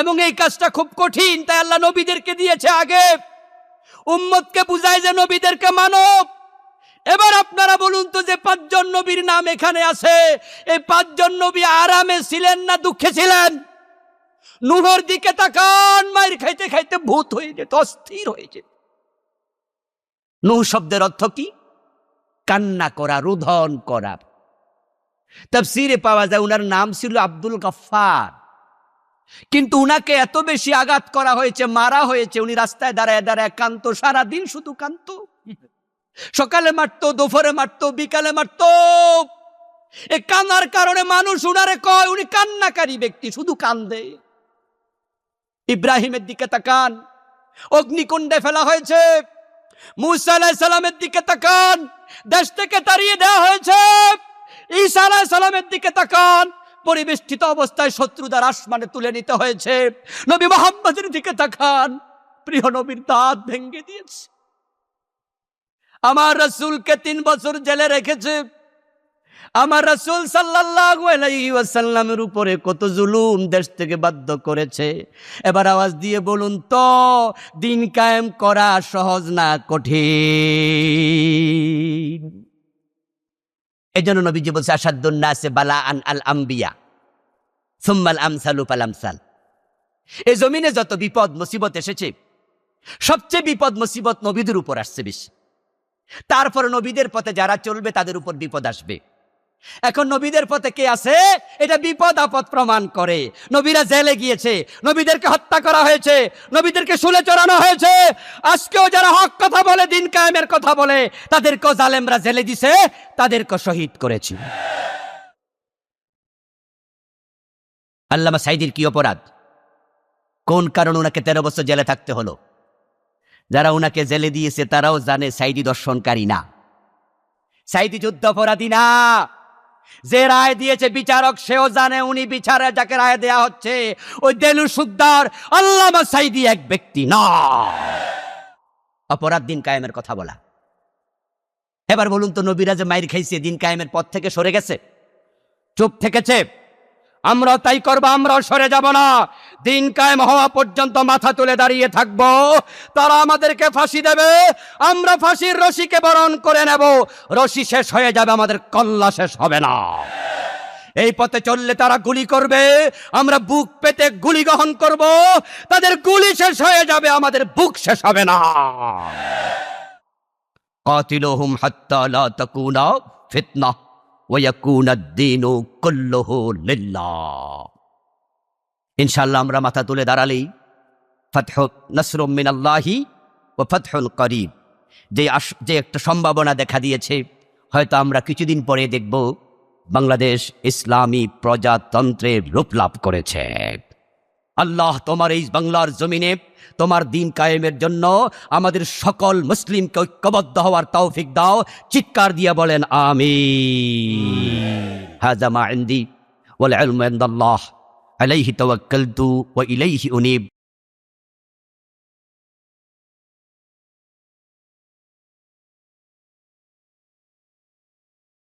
এবং এই কাজটা খুব কঠিন, তাই আল্লাহ নবীদেরকে দিয়েছে আগে, উম্মতকে বুঝায় যে নবীদেরকে মানব। এবার আপনারা বলুন তো, যে 5 জন নবীর নাম এখানে আছে, এই 5 জন নবী আরামে ছিলেন না দুঃখে ছিলেন? নূহের দিকে তাকান, মায়ের খাইতে খাইতে ভূত হয়ে যেত, অস্থির হয়ে যেত। নূহ শব্দের অর্থ কি? কান্না করা, রোদন করা। তাফসীরে পাওয়া যায় উনার নাম ছিল আব্দুল গাফফার, কিন্তু উনাকে এত বেশি আঘাত করা হয়েছে, মারা হয়েছে, উনি রাস্তায় দাঁড়ায় দাঁড়ায় কাঁদতো, সারাদিন শুধু কাঁদতো। সকালে মারতো, দুপুরে মারতো, বিকালে মারতো। এ কান্নার কারণে মানুষ উনারে কয় উনি কান্নাকারী ব্যক্তি, শুধু কান্দে। ইব্রাহিমের দিকে তাকান, অগ্নিকুণ্ডে ফেলা হয়েছে। মূসা আলাইহিস সালামের দিকে তাকান, দেশ থেকে তাড়িয়ে দেওয়া হয়েছে। ঈসা আলাইহিস সালামের দিকে তাকান, পরিবেষ্টিত অবস্থায় শত্রু দ্বারা আসমানে তুলে নিতে হয়েছে। নবী মুহাম্মদের দিকে তাকান, প্রিয় নবীর দাঁত ভেঙে দিয়েছে। আমার রাসূলকে 3 বছর জেলে রেখেছে। আমার রাসূল সাল্লাল্লাহু আলাইহি ওয়াসাল্লামের উপরে কত জুলুম দেশ থেকে বাধ্য করেছে। এবার আওয়াজ দিয়ে বলুন তো, দিন কায়েম করা সহজ না কঠিন? এজন্য নবীজি বলছে আসাদ্দুন নাসে বালাআন আল আম্বিয়া সুম্মাল আমসালু ফাল আমসাল। এই জমিনে যত বিপদ মুসিবত এসেছে, সবচেয়ে বিপদ মুসিবত নবীদের উপর আসছে বেশি। তারপর নবীদের পথে যারা চলবে তাদের উপর বিপদ আসবে। এখন নবীদের পথে কে আছে এটা বিপদ আপদ প্রমাণ করে। নবীরা জেলে গিয়েছে, নবীদেরকে হত্যা করা হয়েছে, নবীদেরকে শুলে চড়ানো হয়েছে। আজকেও যারা হক কথা বলে, দিন কায়েমের কথা বলে, তাদেরকেও জালেমরা জেলে দিছে, তাদেরকে শহীদ করেছে। আল্লামা সাঈদীর কি অপরাধ? কোন কারণ ওনাকে 13 বছর জেলে থাকতে হলো? যারা ওনাকে জেলে দিয়েছে তারাও জানে সাঈদী দর্শনকারী না, সাঈদী যুদ্ধ অপরাধী না। যে রায় দিয়েছে বিচারক, সেও জানে উনি বিচারে যাকে রায় দেয়া হচ্ছে ওই দেলু সুদ্দার আল্লামা সাঈদী এক ব্যক্তি না। অপরাধ দিন কায়েমের কথা বলা। এবার বলুন তো, নবীরা যে মাইর খাইছে দিন কায়েমের পথ থেকে সরে গেছে, চুপ থেকেছে? আমরা তাই করবো, আমরাও সরে যাব না। দিন কায়েম হওয়া পর্যন্ত মাথা তুলে দাঁড়িয়ে থাকব। তারা আমাদেরকে ফাঁসি দেবে, আমরা ফাঁসির রশিকে বরণ করে নেব। রশি শেষ হয়ে যাবে, আমাদের কল্লা শেষ হবে না। এই পথে চললে তারা গুলি করবে, আমরা বুক পেতে গুলি গ্রহণ করব। তাদের গুলি শেষ হয়ে যাবে, আমাদের বুক শেষ হবে না। কাতিলুহুম হাত্তা লা তাকুনা ফিতনাহ ওয়া ইয়াকুনা আদ-দীনু কুল্লুহু লিল্লাহ। ইনশাআল্লাহ আমরা মাথা তুলে দাঁড়ালেই ফাতহু নাসরুম মিনাল্লাহি ওয়া ফাতহুল করিব, যে একটা সম্ভাবনা দেখা দিয়েছে, হয়তো আমরা কিছুদিন পরে দেখব বাংলাদেশ ইসলামী প্রজাতন্ত্রের রূপ লাভ করেছে। আল্লাহ তোমার এই বাংলার জমিনে তোমার দিন কায়েমের জন্য আমাদের সকল মুসলিমকে ঐক্যবদ্ধ হওয়ার তৌফিক দাও। চিৎকার দিয়ে বলেন আমিন। হাযা মা ইনদি ওয়াল ইলমু ইনদাল্লাহ আলাইহি তাওয়াক্কালতু ওয়া ইলাইহি উনীব।